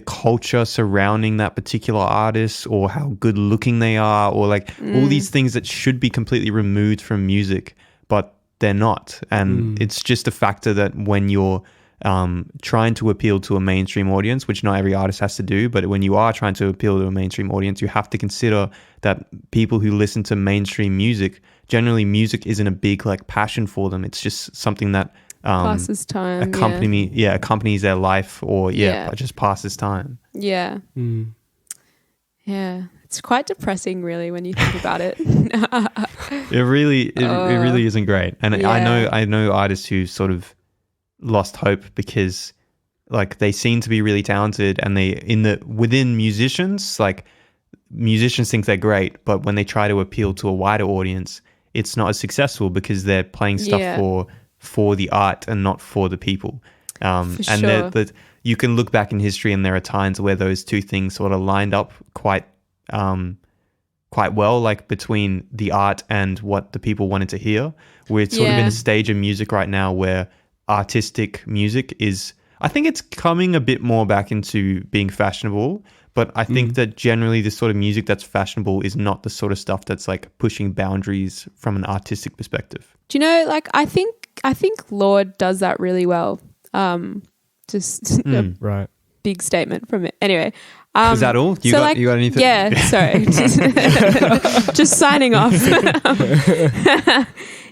culture surrounding that particular artist, or how good looking they are, or like all these things that should be completely removed from music, but they're not. And it's just a factor that when you're trying to appeal to a mainstream audience, which not every artist has to do, but when you are trying to appeal to a mainstream audience, you have to consider that people who listen to mainstream music, generally music isn't a big like passion for them. It's just something that
passes time,
accompanies their life, or just passes time.
Yeah. It's quite depressing, really, when you think about it.
It really isn't great. And I know artists who sort of lost hope because like they seem to be really talented, and within musicians, like musicians think they're great, but when they try to appeal to a wider audience, it's not as successful because they're playing stuff for the art and not for the people. You can look back in history, and there are times where those two things sort of lined up quite well, like between the art and what the people wanted to hear. We're sort of in a stage of music right now where artistic music is, I think it's coming a bit more back into being fashionable, but I think that generally the sort of music that's fashionable is not the sort of stuff that's like pushing boundaries from an artistic perspective.
Do you know, like I think Lord does that really well. Just
right.
Big statement from it. Anyway.
Is that all? You got anything?
Yeah, sorry. Just signing off.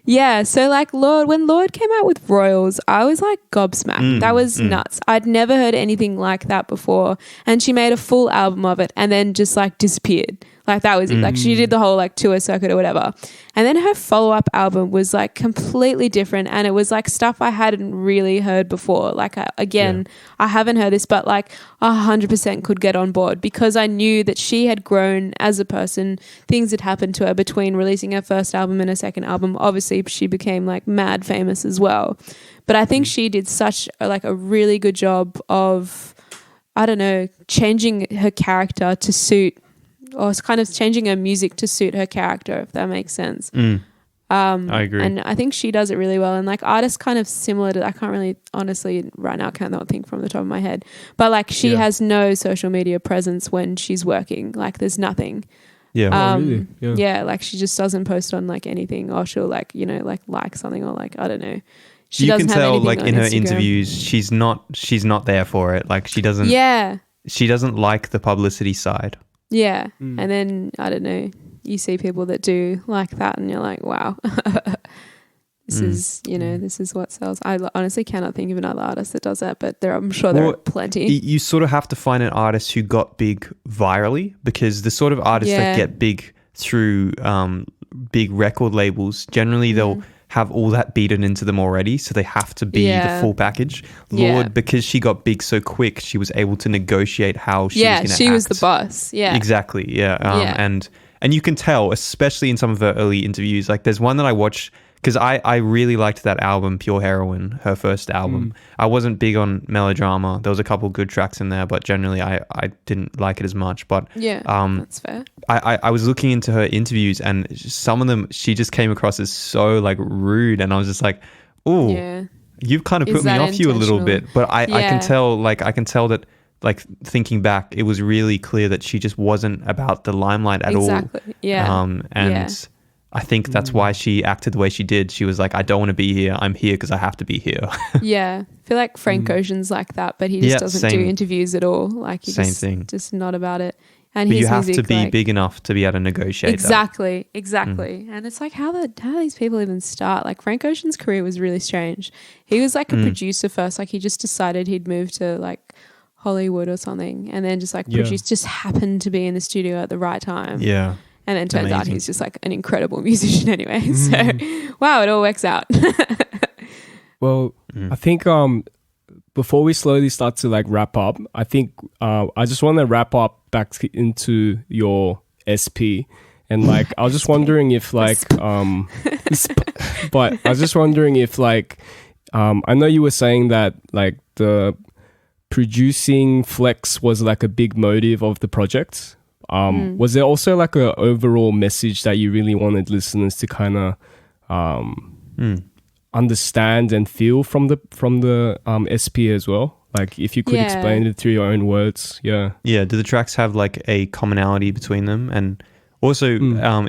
Yeah, so like when Lord came out with Royals, I was like gobsmacked. That was nuts. I'd never heard anything like that before. And she made a full album of it and then just like disappeared. Like that was it. Like she did the whole like tour circuit or whatever. And then her follow-up album was like completely different, and it was like stuff I hadn't really heard before. Like I haven't heard this, but like 100% could get on board because I knew that she had grown as a person. Things had happened to her between releasing her first album and her second album. Obviously she became like mad famous as well. But I think she did such like a really good job of, I don't know, changing her character to suit, or kind of changing her music to suit her character, if that makes sense.
I agree.
And I think she does it really well. And like artists kind of similar to, I can't really, honestly, right now, can't not think from the top of my head. But like she has no social media presence when she's working. Like there's nothing.
Yeah.
Really?
Yeah, like she just doesn't post on like anything, or she'll like, you know, like something, or like, I don't know. She
you can tell like in her
Instagram.
interviews, she's not there for it. Like she doesn't like the publicity side.
Yeah. And then, I don't know, you see people that do like that and you're like, wow, this is what sells. I honestly cannot think of another artist that does that, but I'm sure there are plenty.
You sort of have to find an artist who got big virally, because the sort of artists that get big through big record labels, generally they'll have all that beaten into them already, so they have to be the full package. Lord, because she got big so quick, she was able to negotiate how she was going to act.
She was the boss. Yeah,
exactly. And you can tell, especially in some of her early interviews. Like there's one that I watched because I really liked that album, Pure Heroine, her first album. I wasn't big on Melodrama. There was a couple good tracks in there, but generally I didn't like it as much. But
that's fair.
I was looking into her interviews, and some of them she just came across as so like rude, and I was just like, oh, you've kind of put me off you a little bit. But I can tell that, like thinking back, it was really clear that she just wasn't about the limelight at all. I think that's why she acted the way she did. She was like, I don't want to be here. I'm here because I have to be here.
I feel like Frank Ocean's like that, but he just doesn't do interviews at all. Like he's just not about it. And
but you have to be big enough to be able to negotiate
exactly. And it's like, how these people even start? Like Frank Ocean's career was really strange. He was like a producer first. Like he just decided he'd move to like Hollywood or something, and then just like just happened to be in the studio at the right time.
Yeah.
And then turns out he's just like an incredible musician anyway. So, wow, it all works out.
Well, I think before we slowly start to like wrap up, I think I just want to wrap up back into your SP. And like, I was just wondering if like, but I was just wondering if like, I know you were saying that like the producing flex was like a big motive of the project. Was there also like a overall message that you really wanted listeners to kind of understand and feel from the SP as well? Like if you could explain it through your own words. Yeah. Do
the tracks have like a commonality between them? And also,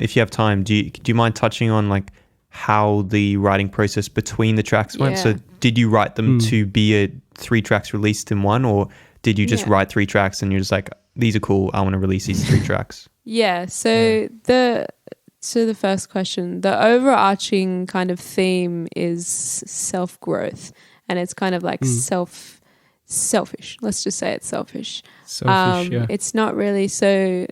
if you have time, do you mind touching on like how the writing process between the tracks went? So did you write them to be 3 tracks released in one, or did you just write 3 tracks and you're just like, these are cool, I want to release these 3 tracks?
Yeah. So the first question, the overarching kind of theme is self-growth, and it's kind of like selfish. Let's just say it's selfish. It's not really, so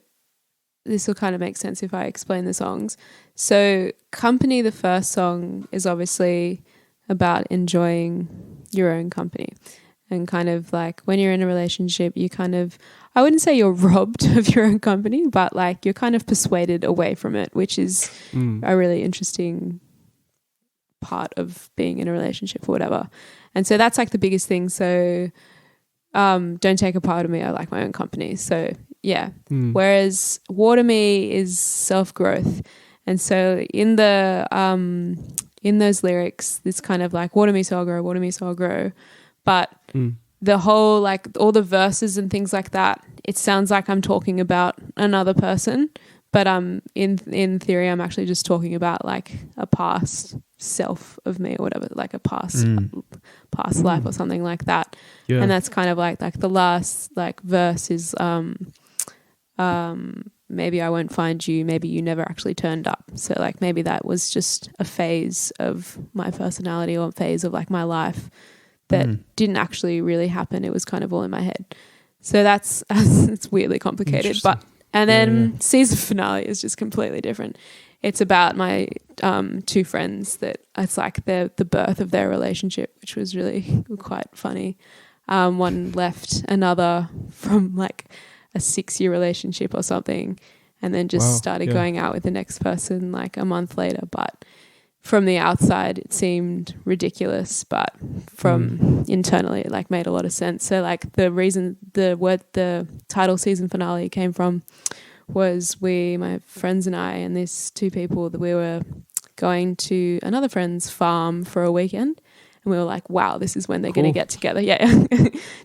this will kind of make sense if I explain the songs. So Company, the first song, is obviously about enjoying your own company, and kind of like when you're in a relationship, you kind of, I wouldn't say you're robbed of your own company, but like you're kind of persuaded away from it, which is a really interesting part of being in a relationship or whatever. And so that's like the biggest thing. So don't take a part of me, I like my own company. So yeah. Whereas Water Me is self-growth. And so in the in those lyrics, it's kind of like water me so I'll grow, water me so I'll grow. But the whole, like all the verses and things like that, it sounds like I'm talking about another person. But in theory, I'm actually just talking about like a past self of me or whatever, like a past life or something like that. Yeah. And that's kind of like the last like verse is maybe I won't find you, maybe you never actually turned up. So like maybe that was just a phase of my personality or a phase of like my life that didn't actually really happen. It was kind of all in my head. So that's it's weirdly complicated. But and then season finale is just completely different. It's about my 2 friends that it's like the birth of their relationship, which was really quite funny. One left another from like a 6-year relationship or something, and then just started going out with the next person like a month later. But from the outside it seemed ridiculous, but from internally it like made a lot of sense. So like the reason the title season finale came from was my friends and I and these 2 people that we were going to another friend's farm for a weekend. And we were like, wow, this is when they're going to get together. Yeah.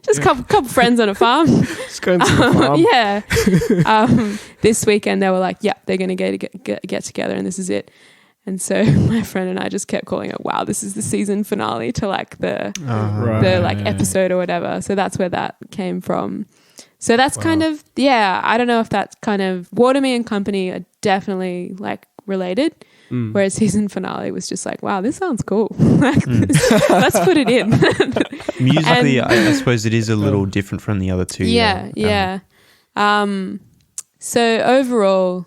Just a couple friends on a farm.
Just going to the farm.
This weekend they were like, yeah, they're going to get together and this is it. And so my friend and I just kept calling it, wow, this is the season finale to like the like episode or whatever. So that's where that came from. So that's kind of, I don't know if that's kind of, Water Me and Company are definitely like related. Whereas season finale was just like, wow, this sounds cool. Like, let's put it in.
Musically, I suppose it is a little different from the other 2.
Yeah. So overall,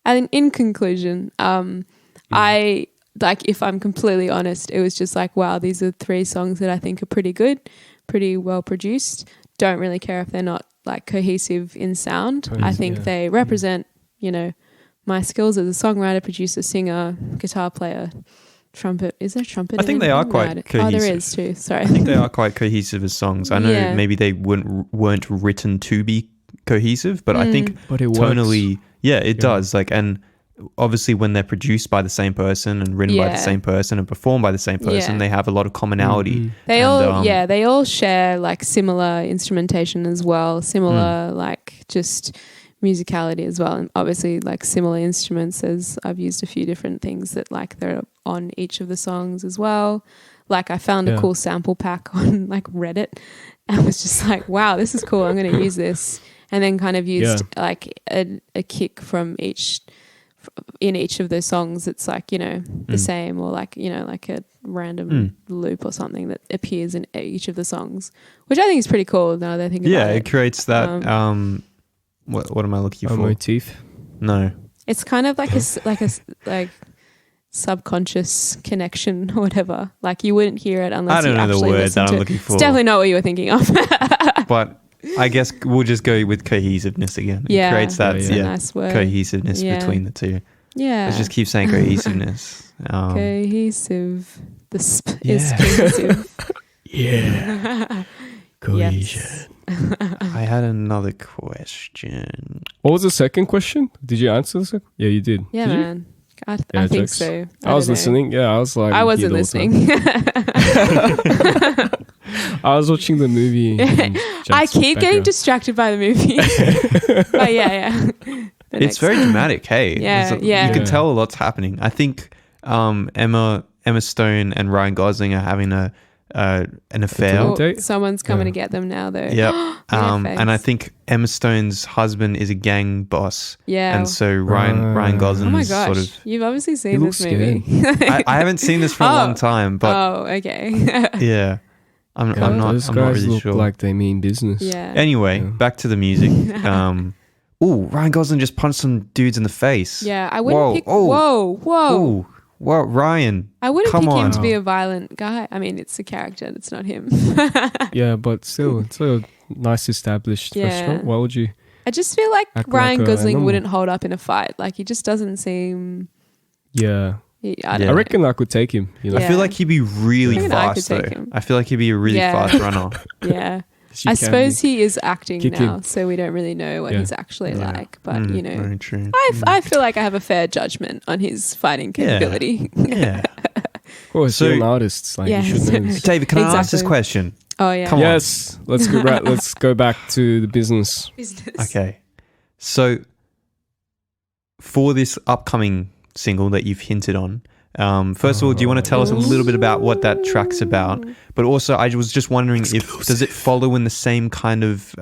and in conclusion, I like, if I'm completely honest, it was just like, wow, these are 3 songs that I think are pretty good, pretty well produced. Don't really care if they're not like cohesive in sound. I think they represent, my skills as a songwriter, producer, singer, guitar player, trumpet. Is there trumpet?
I think they are quite cohesive.
Oh, there is too. Sorry.
I think they are quite cohesive as songs. I know maybe they weren't written to be cohesive, but I think tonally, it does. Like, and obviously when they're produced by the same person and written by the same person and performed by the same person, they have a lot of commonality.
They all share like similar instrumentation as well, similar like just musicality as well, and obviously like similar instruments, as I've used a few different things that like they're on each of the songs as well. Like I found a cool sample pack on like Reddit and was just like, wow, this is cool, I'm going to use this, and then kind of used like a kick from in each of those songs. It's like, the same, or like, like a random loop or something that appears in each of the songs, which I think is pretty cool now that I think about it.
It creates that what am I looking for?
Motif?
No.
It's kind of like a subconscious connection or whatever. Like you wouldn't hear it unless you actually listen to it. I don't know the word that I'm looking for. It's definitely not what you were thinking of.
But I guess we'll just go with cohesiveness again. It creates that nice word. Cohesiveness between the 2. Yeah. Let's just keep saying cohesiveness.
Cohesive. The sp is cohesive.
Cohesion.
I had another question.
What was the second question? Did you answer the second? Yeah, you did.
Yeah,
did
man. I think so.
I was listening. Yeah, I was like...
I wasn't listening.
I was watching the movie.
I keep getting distracted by the movie. But yeah.
It's very dramatic, hey?
Yeah.
You can tell a lot's happening. I think Emma Emma Stone and Ryan Gosling are having an affair.
Oh, someone's coming to get them now, though.
Yeah. And I think Emma Stone's husband is a gang boss.
Yeah.
And so Ryan Gosling's
oh my gosh,
sort of...
You've obviously seen this movie.
I haven't seen this for a long time, but...
Oh, okay.
yeah. I'm not
Those
I'm not
guys
really
look
sure.
like they mean business.
Yeah.
Anyway, back to the music. Ryan Gosling just punched some dudes in the face.
Yeah, I wouldn't pick...
Whoa, Ryan.
I wouldn't
come
pick
on.
him to be a violent guy. I mean, it's a character. It's not him.
Yeah, but still, it's a nice established restaurant. Why would you?
I just feel like
Act
Ryan
like a
Gosling
animal.
wouldn't hold up in a fight. Like, he just doesn't seem...
Yeah.
I don't
I
know.
reckon I could take him. You know?
I feel like he'd be really
I reckon I could
fast, though.
take him.
I feel like he'd be a really fast runner.
Yeah.
She
I
can
suppose
be.
he is acting
Kick
now,
him.
so we don't really know what he's actually like. But, you know,
Very true.
I feel like I have a fair judgment on his fighting capability.
Yeah.
Of course,
So-
you're an artist. Like, you should know this.
David, can I ask this
Exactly.
question?
Oh, yeah.
Come on.
Yes, let's go. Let's go back to the business.
Business.
Okay. So for this upcoming single that you've hinted on, first of all, do you want to tell us a little bit about what that track's about? But also, I was just wondering if does it follow in the same kind of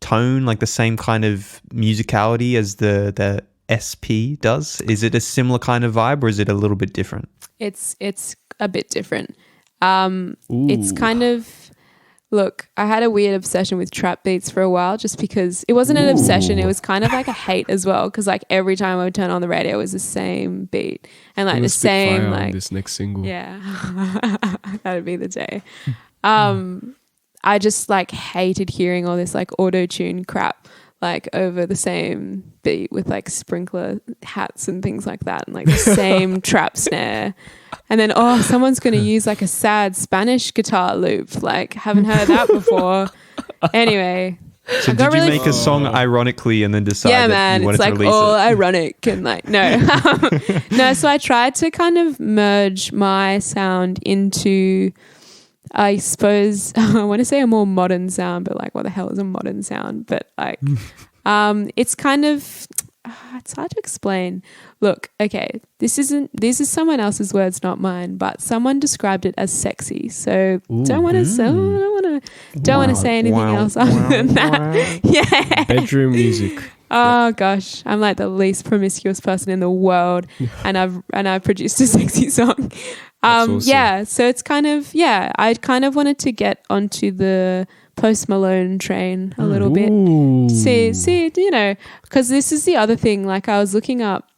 tone, like the same kind of musicality as the SP does? Is it a similar kind of vibe, or is it a little bit different?
It's a bit different. It's kind of... Look, I had a weird obsession with trap beats for a while just because it wasn't an obsession. It was kind of like a hate as well because like every time I would turn on the radio, it was the same beat and like the same like
this next single.
Yeah, that'd be the day. I just like hated hearing all this like auto-tune crap like over the same beat with like sprinkler hats and things like that and like the same trap snare. And then, someone's going to use like a sad Spanish guitar loop. Like, haven't heard that before. Anyway.
So did you make a song ironically and then decide
Yeah,
that
man.
you wanted
It's
to
like
release
all
it?
ironic and like, no. No, so I tried to kind of merge my sound into, I suppose, I want to say a more modern sound, but like, what the hell is a modern sound? But like, it's kind of... it's hard to explain. Look, okay, this is someone else's words, not mine, but someone described it as sexy. So don't want to say anything else other than that. Yeah.
Bedroom music.
Oh gosh, I'm like the least promiscuous person in the world, and I've produced a sexy song.
Awesome.
Yeah, so it's kind of I kind of wanted to get onto the Post Malone train a little bit. See, you know, because this is the other thing. Like I was looking up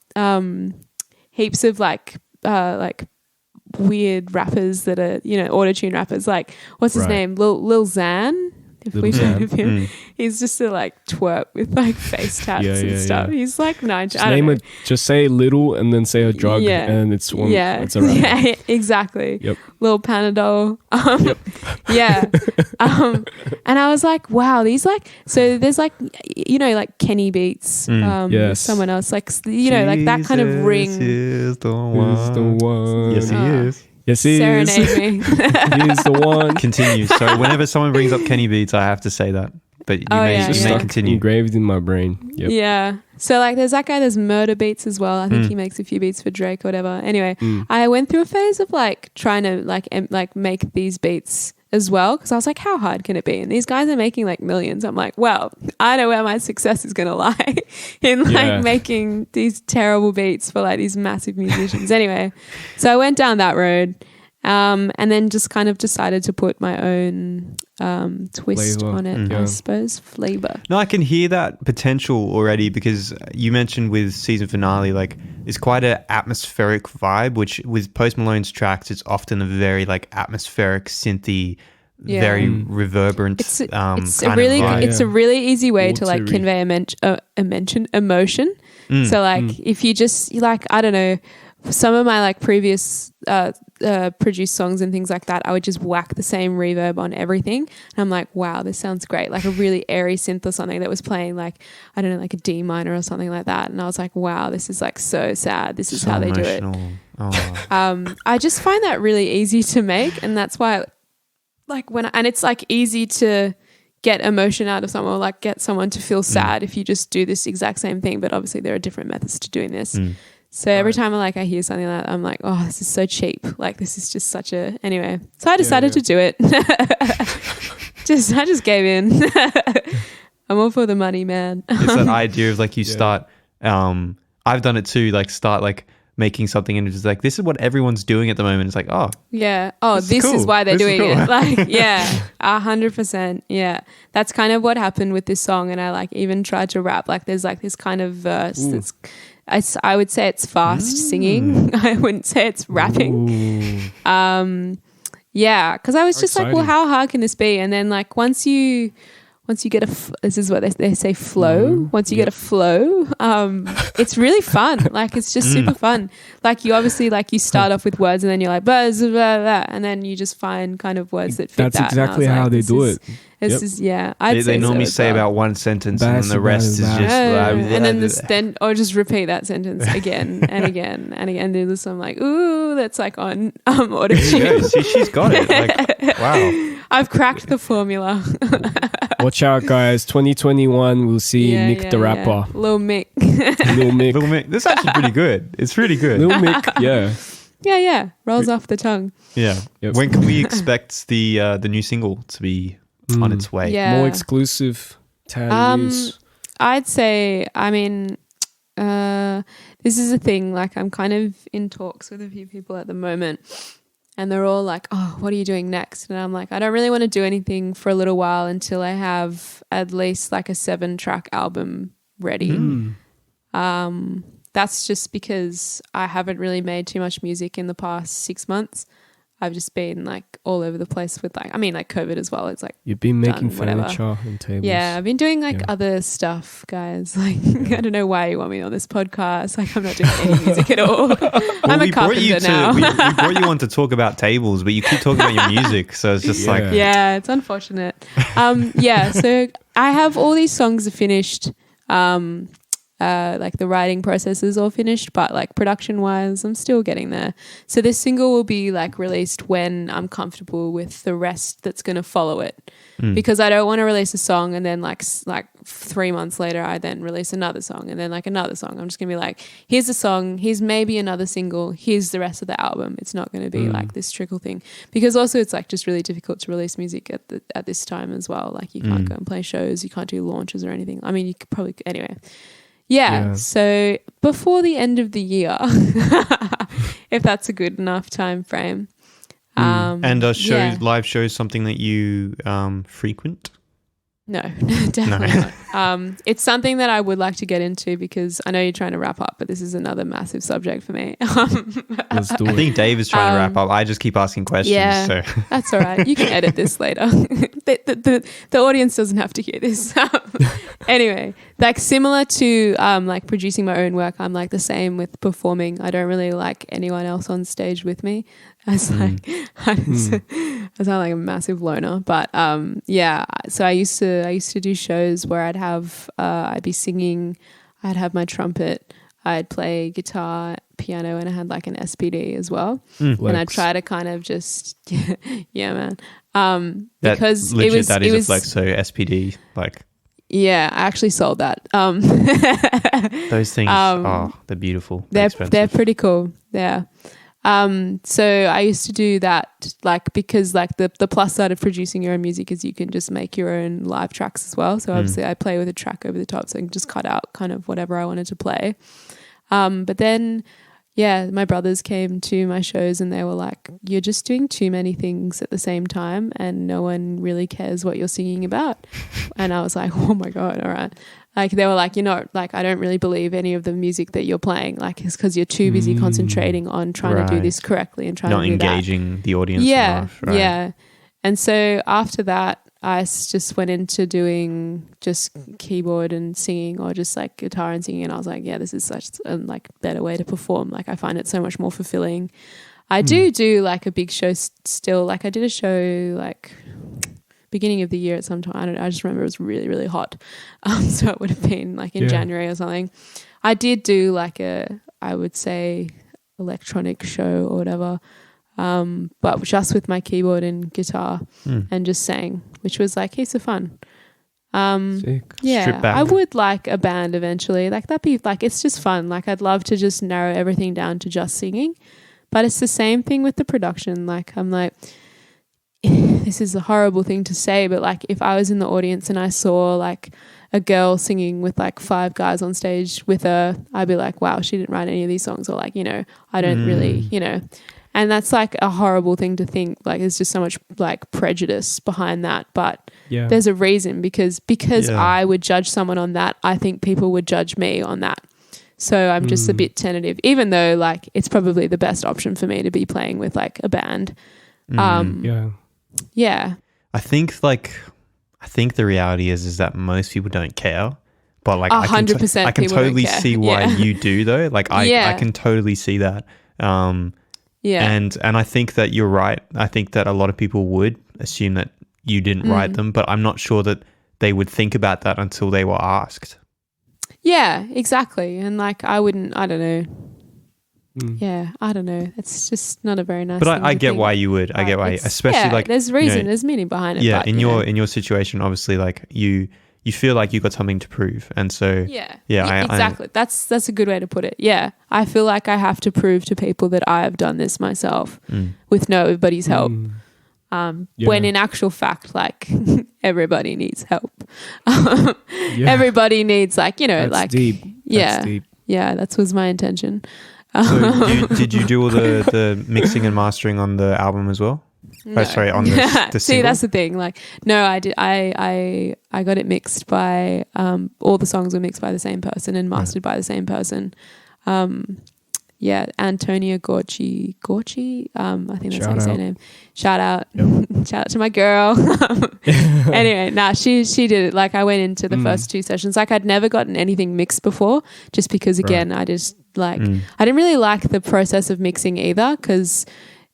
heaps of like weird rappers that are, you know, auto-tune rappers. Like what's his name? Lil Xan. If we've heard of him, he's just a like twerp with like face tats and stuff. He's like 90.
Just say little and then say a drug, and it's one.
Yeah,
it's a rapper.
yeah, exactly.
Yep.
Little Panadol. Yeah. And I was like, wow, these like, so there's like, you know, like Kenny Beats.
Yes.
Someone else, like, you know, like that kind of ring.
Is the
He's the one.
Yes, he is.
Yes, he is.
Serenade me.
He's the one.
Continue. So whenever someone brings up Kenny Beats, I have to say that. But you may continue.
Engraved in my brain. Yep.
Yeah. So like there's that guy, there's Murder Beats as well. I think he makes a few beats for Drake or whatever. Anyway, I went through a phase of like trying to like make these beats as well because I was like, how hard can it be? And these guys are making like millions. I'm like, well, I know where my success is going to lie in like making these terrible beats for like these massive musicians. Anyway, so I went down that road. And then just kind of decided to put my own twist
Flavor.
on it, I suppose. Flavor.
No, I can hear that potential already because you mentioned with season finale, like it's quite an atmospheric vibe, which with Post Malone's tracks, it's often a very like atmospheric, synthy, very reverberant.
It's a
kind
really
of vibe.
it's a really easy way to like
Watery.
convey emotion. So like if you just like, I don't know, some of my like previous produced songs and things like that, I would just whack the same reverb on everything and I'm like, wow, this sounds great, like a really airy synth or something that was playing like, I don't know, like a D minor or something like that, and I was like, wow, this is like so sad, this is
So
how they
emotional.
do it.
Oh.
I just find that really easy to make, and that's why like and it's like easy to get emotion out of someone or like get someone to feel sad if you just do this exact same thing, but obviously there are different methods to doing this. So every time I hear something like that, I'm like, oh, this is so cheap. Like this is just such a anyway. So I decided to do it. I just gave in. I'm all for the money, man.
It's that idea of like you start. I've done it too. Like start like making something and it's like this is what everyone's doing at the moment. It's like this cool.
is why they're
This is
doing
cool.
it. Like 100%. Yeah, that's kind of what happened with this song. And I like even tried to rap. Like there's like this kind of verse that's. I would say it's fast singing. I wouldn't say it's rapping. Because I was just like, well, how hard can this be? And then like once you get this is what they say, flow. Once you get a flow, it's really fun. Like it's just super fun. Like you obviously like you start off with words and then you're like blah, blah, blah, blah, and then you just find kind of words that fit.
That's exactly how they do it.
This is
They normally say about one sentence and then the rest is just
and then or just repeat that sentence again and again and again. Do this. I'm like, ooh, that's like on auto-tune.
See, she's got it. Like, wow,
I've cracked the formula.
Watch out, guys! 2021, we'll see Mick the rapper.
Lil Mick.
Lil Mick.
Little Mick. This is actually pretty good. It's really good.
Lil Mick. Yeah.
Yeah. Rolls off the tongue.
Yeah.
Yep.
When can we expect the new single to be on its way?
Yeah.
More exclusive news.
I'd say, I mean, this is a thing. Like I'm kind of in talks with a few people at the moment. And they're all like, oh, what are you doing next? And I'm like, I don't really want to do anything for a little while until I have at least like a 7-track album ready. That's just because I haven't really made too much music in the past 6 months. I've just been like all over the place with like COVID as well. It's like
You've been making
whatever.
furniture and tables.
Yeah, I've been doing like other stuff, guys. Like I don't know why you want me on this podcast. Like I'm not doing any music at all. I'm a carpenter now.
We brought you on to talk about tables, but you keep talking about your music, so it's just like
it's unfortunate. So I have all these songs finished. Like the writing process is all finished, but like production wise I'm still getting there. So this single will be like released when I'm comfortable with the rest that's going to follow it, because I don't want to release a song and then like 3 months later I then release another song and then like another song. I'm just gonna be like, here's a song, here's maybe another single, here's the rest of the album. It's not going to be like this trickle thing, because also it's like just really difficult to release music at this time as well. Like you can't go and play shows, you can't do launches or anything. I mean you could probably anyway. Yeah, so before the end of the year, if that's a good enough time frame.
And live shows something that you frequent?
No, definitely not. It's something that I would like to get into, because I know you're trying to wrap up, but this is another massive subject for me.
Let's do it.
I think Dave is trying to wrap up. I just keep asking questions.
Yeah,
so.
That's all right. You can edit this later. The audience doesn't have to hear this. Anyway, like similar to like producing my own work, I'm like the same with performing. I don't really like anyone else on stage with me. I sound like a massive loner, but so I used to do shows where I'd be singing, I'd have my trumpet, I'd play guitar, piano, and I had like an SPD as well. And I'd try to kind of just man. Because
that is a flex. So SPD, like
I actually sold that.
Those things, they're beautiful.
They're pretty cool. Yeah. So I used to do that, like, because like the plus side of producing your own music is you can just make your own live tracks as well. So obviously I play with a track over the top, so I can just cut out kind of whatever I wanted to play. But then, my brothers came to my shows and they were like, you're just doing too many things at the same time and no one really cares what you're singing about. And I was like, oh my God, all right. Like they were like, I don't really believe any of the music that you're playing. Like it's because you're too busy concentrating on trying to do this correctly and trying to do that. Not
engaging the audience enough. Right? Yeah.
And so after that, I just went into doing just keyboard and singing, or just like guitar and singing. And I was like, this is such a like better way to perform. Like I find it so much more fulfilling. I do like a big show still. Like I did a show like beginning of the year at some time. I just remember it was really, really hot. So it would have been like in January or something. I did do like I would say electronic show or whatever. But just with my keyboard and guitar and just sang, which was like heaps of fun.
Sick.
Yeah,
Strip back.
I would like a band eventually. Like that'd be like, it's just fun. Like I'd love to just narrow everything down to just singing, but it's the same thing with the production. Like I'm like, this is a horrible thing to say, but like if I was in the audience and I saw like a girl singing with like 5 guys on stage with her, I'd be like, wow, she didn't write any of these songs, or like, you know, I don't really, you know. And that's like a horrible thing to think. Like there's just so much like prejudice behind that. But there's a reason, because I would judge someone on that, I think people would judge me on that. So I'm just a bit tentative, even though like it's probably the best option for me to be playing with like a band. Yeah.
I think the reality is that most people don't care. But like
100%
I can totally see why you do though. Like I can totally see that. And I think that you're right. I think that a lot of people would assume that you didn't write them, but I'm not sure that they would think about that until they were asked.
Yeah, exactly. And like I don't know. Yeah, I don't know. It's just not a very nice
but
thing
I
to
get
think.
why you would. I get why, especially like
there's reason, there's meaning behind it.
Yeah,
but,
in your situation, obviously, like you feel like you got something to prove, and so
exactly. That's a good way to put it. Yeah, I feel like I have to prove to people that I have done this myself with nobody's help. When in actual fact, like everybody needs help. Everybody needs like, you know,
that's
like
deep. That's deep.
Yeah, that was my intention.
So did you do all the mixing and mastering on the album as well?
No.
Oh, sorry, on the
See,
single?
that's the thing. Like, no, I did. I got it mixed by all the songs were mixed by the same person and mastered by the same person. Antonia Gorchi. I think that's how you say her name. Shout out. Yep. Shout out to my girl. Anyway, she did it. Like I went into the first 2 sessions. Like I'd never gotten anything mixed before, just because again, I just like, I didn't really like the process of mixing either, because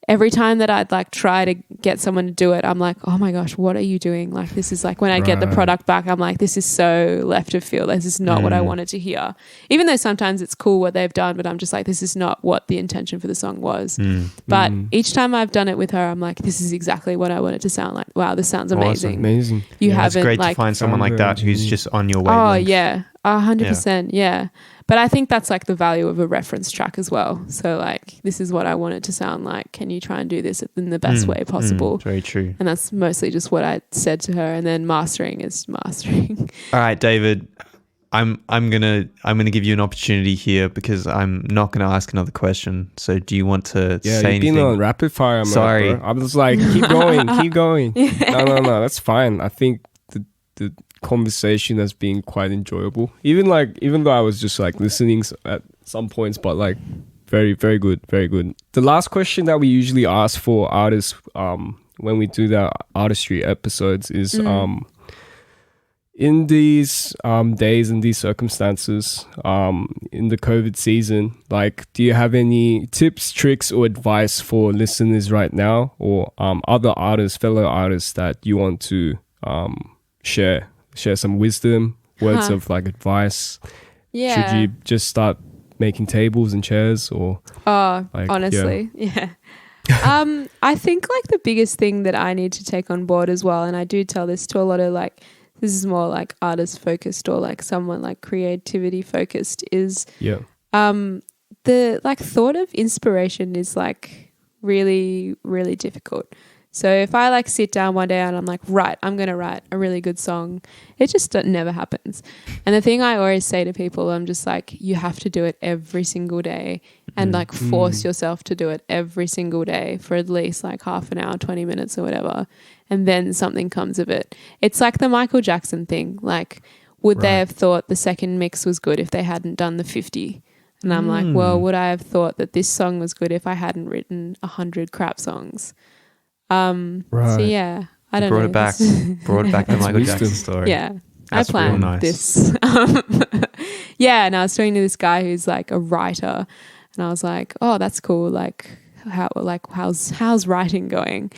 every time that I'd like try to get someone to do it, I'm like, oh my gosh, what are you doing? Like this is like when I get the product back, I'm like, this is so left of field. This is not what I wanted to hear. Even though sometimes it's cool what they've done, but I'm just like, this is not what the intention for the song was. But each time I've done it with her, I'm like, this is exactly what I want it to sound like. Wow, this sounds amazing.
Awesome. Amazing.
It's great to find someone like that who's just on your wavelength.
Oh yeah, 100%. Yeah. But I think that's like the value of a reference track as well. So like, this is what I want it to sound like. Can you try and do this in the best way possible?
Very true.
And that's mostly just what I said to her. And then mastering is mastering.
All right, David, I'm gonna give you an opportunity here, because I'm not gonna ask another question. So do you want to say anything?
You've been on rapid fire mode.
Sorry,
bro. I was like, keep going, keep going. No, that's fine. I think the conversation has been quite enjoyable, even though I was just like listening at some points, but like very, very good, very good. The last question that we usually ask for artists when we do the artistry episodes is in these days and these circumstances, in the COVID season, like, do you have any tips, tricks, or advice for listeners right now, or other artists, fellow artists that you want to share some wisdom, words of like advice? Should you just start making tables and chairs, or
honestly I think like the biggest thing that I need to take on board as well, and I do tell this to a lot of like, this is more like artist focused or like someone like creativity focused, is the like thought of inspiration is like really, really difficult. So if I like sit down one day and I'm like, right, I'm going to write a really good song, it just never happens. And the thing I always say to people, I'm just like, you have to do it every single day and like force yourself to do it every single day for at least like half an hour, 20 minutes or whatever. And then something comes of it. It's like the Michael Jackson thing. Like, would they have thought the second mix was good if they hadn't done the 50? And I'm like, well, would I have thought that this song was good if I hadn't written 100 crap songs? So yeah, I don't know.
Brought it back to Michael Jackson story.
Yeah,
that's
I planned this. Yeah, and I was talking to this guy who's like a writer, and I was like, oh, that's cool. Like, how's writing going?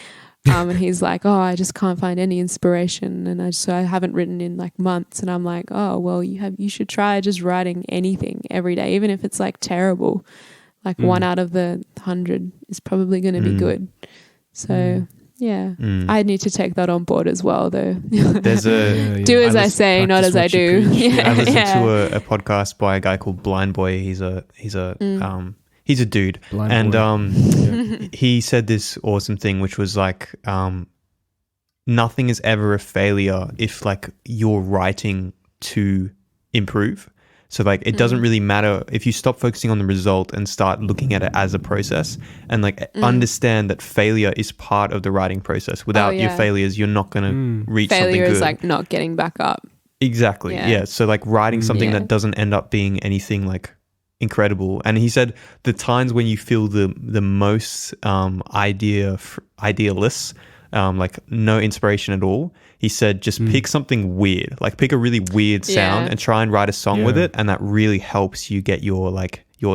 And he's like, oh, I just can't find any inspiration, and I haven't written in like months. And I'm like, oh, well, you should try just writing anything every day, even if it's like terrible. Like 1 out of the 100 is probably going to be good. So I need to take that on board as well, though.
There's a
do as I say, not as I do.
I listened to a podcast by a guy called Blind Boy. He's a dude, he said this awesome thing, which was like, nothing is ever a failure if like you're writing to improve. So like it doesn't really matter if you stop focusing on the result and start looking at it as a process, and like understand that failure is part of the writing process. Without your failures, you're not going to reach something good.
Failure is like not getting back up.
Exactly. Yeah. So like writing something that doesn't end up being anything like incredible. And he said the times when you feel the most idealists, like no inspiration at all, he said just pick something weird, like pick a really weird sound and try and write a song with it, and that really helps you get your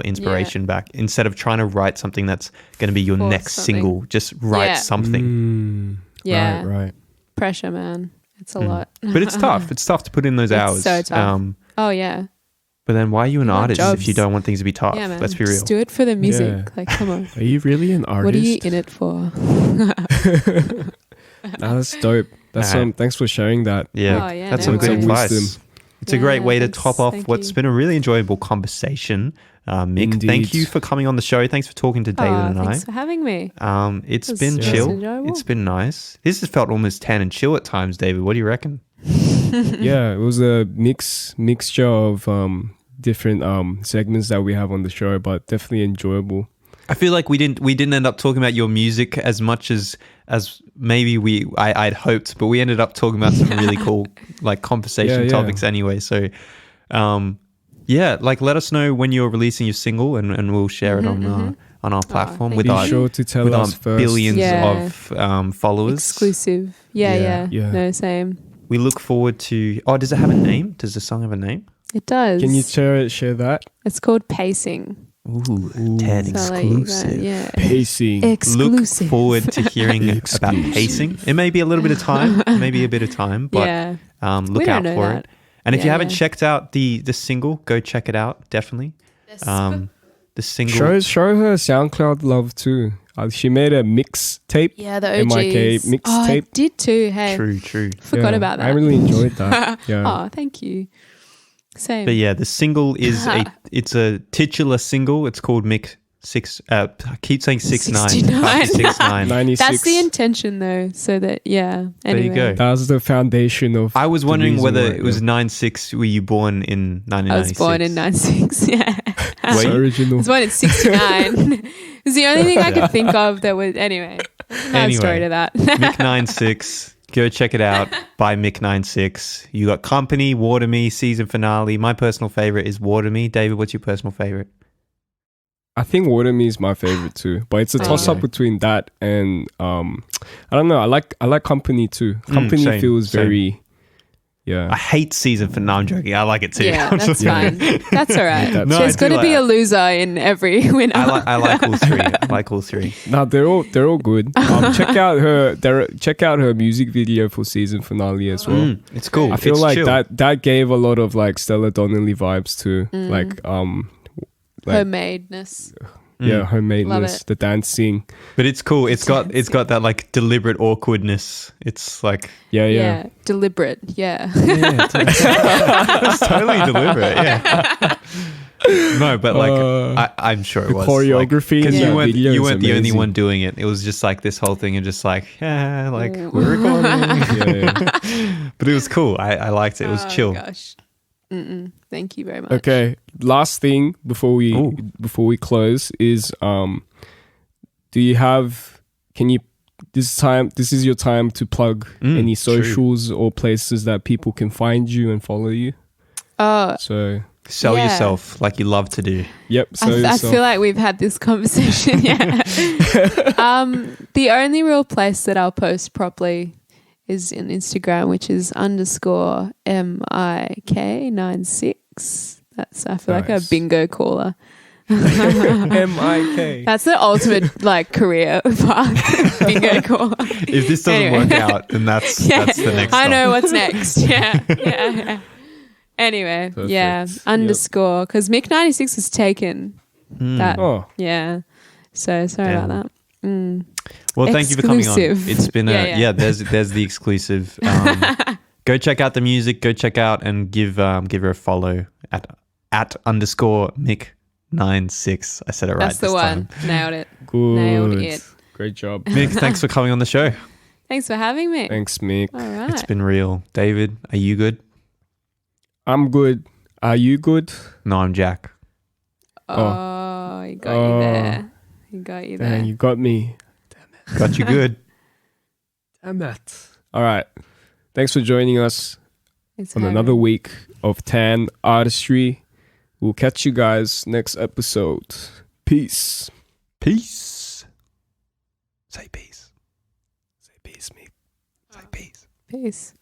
inspiration back, instead of trying to write something that's going to be your next single. Just write something.
Right.
Pressure, man. It's a lot.
But it's tough. It's tough to put in those hours.
So tough.
But then why are you an artist if you don't want things to be tough?
Man.
Let's be real.
Just do it for the music. Like, come on.
Are you really an artist?
What are you in it for?
That's dope. That's thanks for sharing that.
Yeah, that's some good advice.
Wisdom.
It's a great way to top off what's been a really enjoyable conversation. Mick,
Indeed.
Thank you for coming on the show. Thanks for talking to David and I.
Thanks for having me.
It's been chill. It's been nice. This has felt almost 10 and chill at times, David. What do you reckon?
Yeah, it was a mixture of different segments that we have on the show, but definitely enjoyable.
I feel like we didn't end up talking about your music as much as maybe I'd hoped, but we ended up talking about some really cool like conversation topics anyway. So like let us know when you're releasing your single, and we'll share it on our platform with our billions of followers.
Exclusive. Yeah. No, same.
We look forward to. Oh, does it have a name? Does the song have a name?
It does.
Can you share that?
It's called Pacing.
Ooh, 10 exclusive.
Pacing.
Exclusive.
Look forward to hearing about pacing. It may be a little bit of time, but look out for it. And if you haven't checked out the single, go check it out. Definitely. The single.
Show her SoundCloud love too. She made a mixtape.
Yeah, the OGs.
MIK mixtape.
Oh, I did too. Hey,
true.
Forgot about that.
I really enjoyed that. Yeah.
Oh, thank you. Same.
But yeah, the single is it's a titular single. It's called Mik96. I keep saying 69. 69.
96.
That's the intention though. So that anyway.
There you go.
That was the foundation of.
I was wondering whether it was 96. Were you born in 1996?
I was born in 96. Yeah.
So original.
I was born in 69. It's the only thing I could think of that was anyway. Story to that.
Mik96. Go check it out by Mik96. You got Company, Water Me, season finale. My personal favorite is Water Me. David, what's your personal favorite?
I think Water Me is my favorite too, but it's a toss up between that and I don't know. I like Company too. Company feels very. Yeah.
I hate season finale. No, I'm joking. I like it too.
Yeah, that's fine. That's all right. There's got to be a loser in every winner.
I like all three. I like all three.
No, they're all good. Check out her music video for season finale as well.
It's cool.
I feel
it's
like
chill.
that gave a lot of like Stella Donnelly vibes too. Like
homemadeness.
Yeah, homemadeness, the dancing.
But it's cool. It's got that like deliberate awkwardness. It's like
deliberate. Yeah.
It's totally deliberate. Yeah. No, but like I'm sure it was
choreography
because
like,
you weren't the only one doing it. It was just like this whole thing and just like we're recording. But it was cool. I liked it. It was chill.
Gosh. Thank you very much.
Okay, last thing before we close is do you have this is your time to plug any socials or places that people can find you and follow you. So
sell yourself like you love to do.
Yep.
I feel like we've had this conversation. Yeah. The only real place that I'll post properly is in Instagram, which is _mik96. I feel like a bingo caller.
MIK.
That's the ultimate like career path. Bingo caller.
If this doesn't work out, then that's the next.
I know what's next. Yeah. Anyway, perfect. Underscore because Mik96 has taken that. Oh. Yeah. So sorry about that.
Well, thank you for coming on. It's been there's the exclusive. Go check out the music. Go check out and give her a follow at _ mik96. I said it right.
That's the one.
Time.
Nailed it.
Good.
Nailed it.
Great job.
Mick, thanks for coming on the show.
Thanks for having me.
Thanks, Mick.
All right.
It's been real. David, are you good?
I'm good. Are you good?
No, I'm Jack.
Oh, he got you there. He got you there.
Dang, you got me.
Got you good.
Damn it. All right. Thanks for joining us
Thanks
on
for
another
having me.
week of Tan Artistry. We'll catch you guys next episode. Peace.
Peace. Say peace.
Say peace, Mick.
Say peace.
Peace.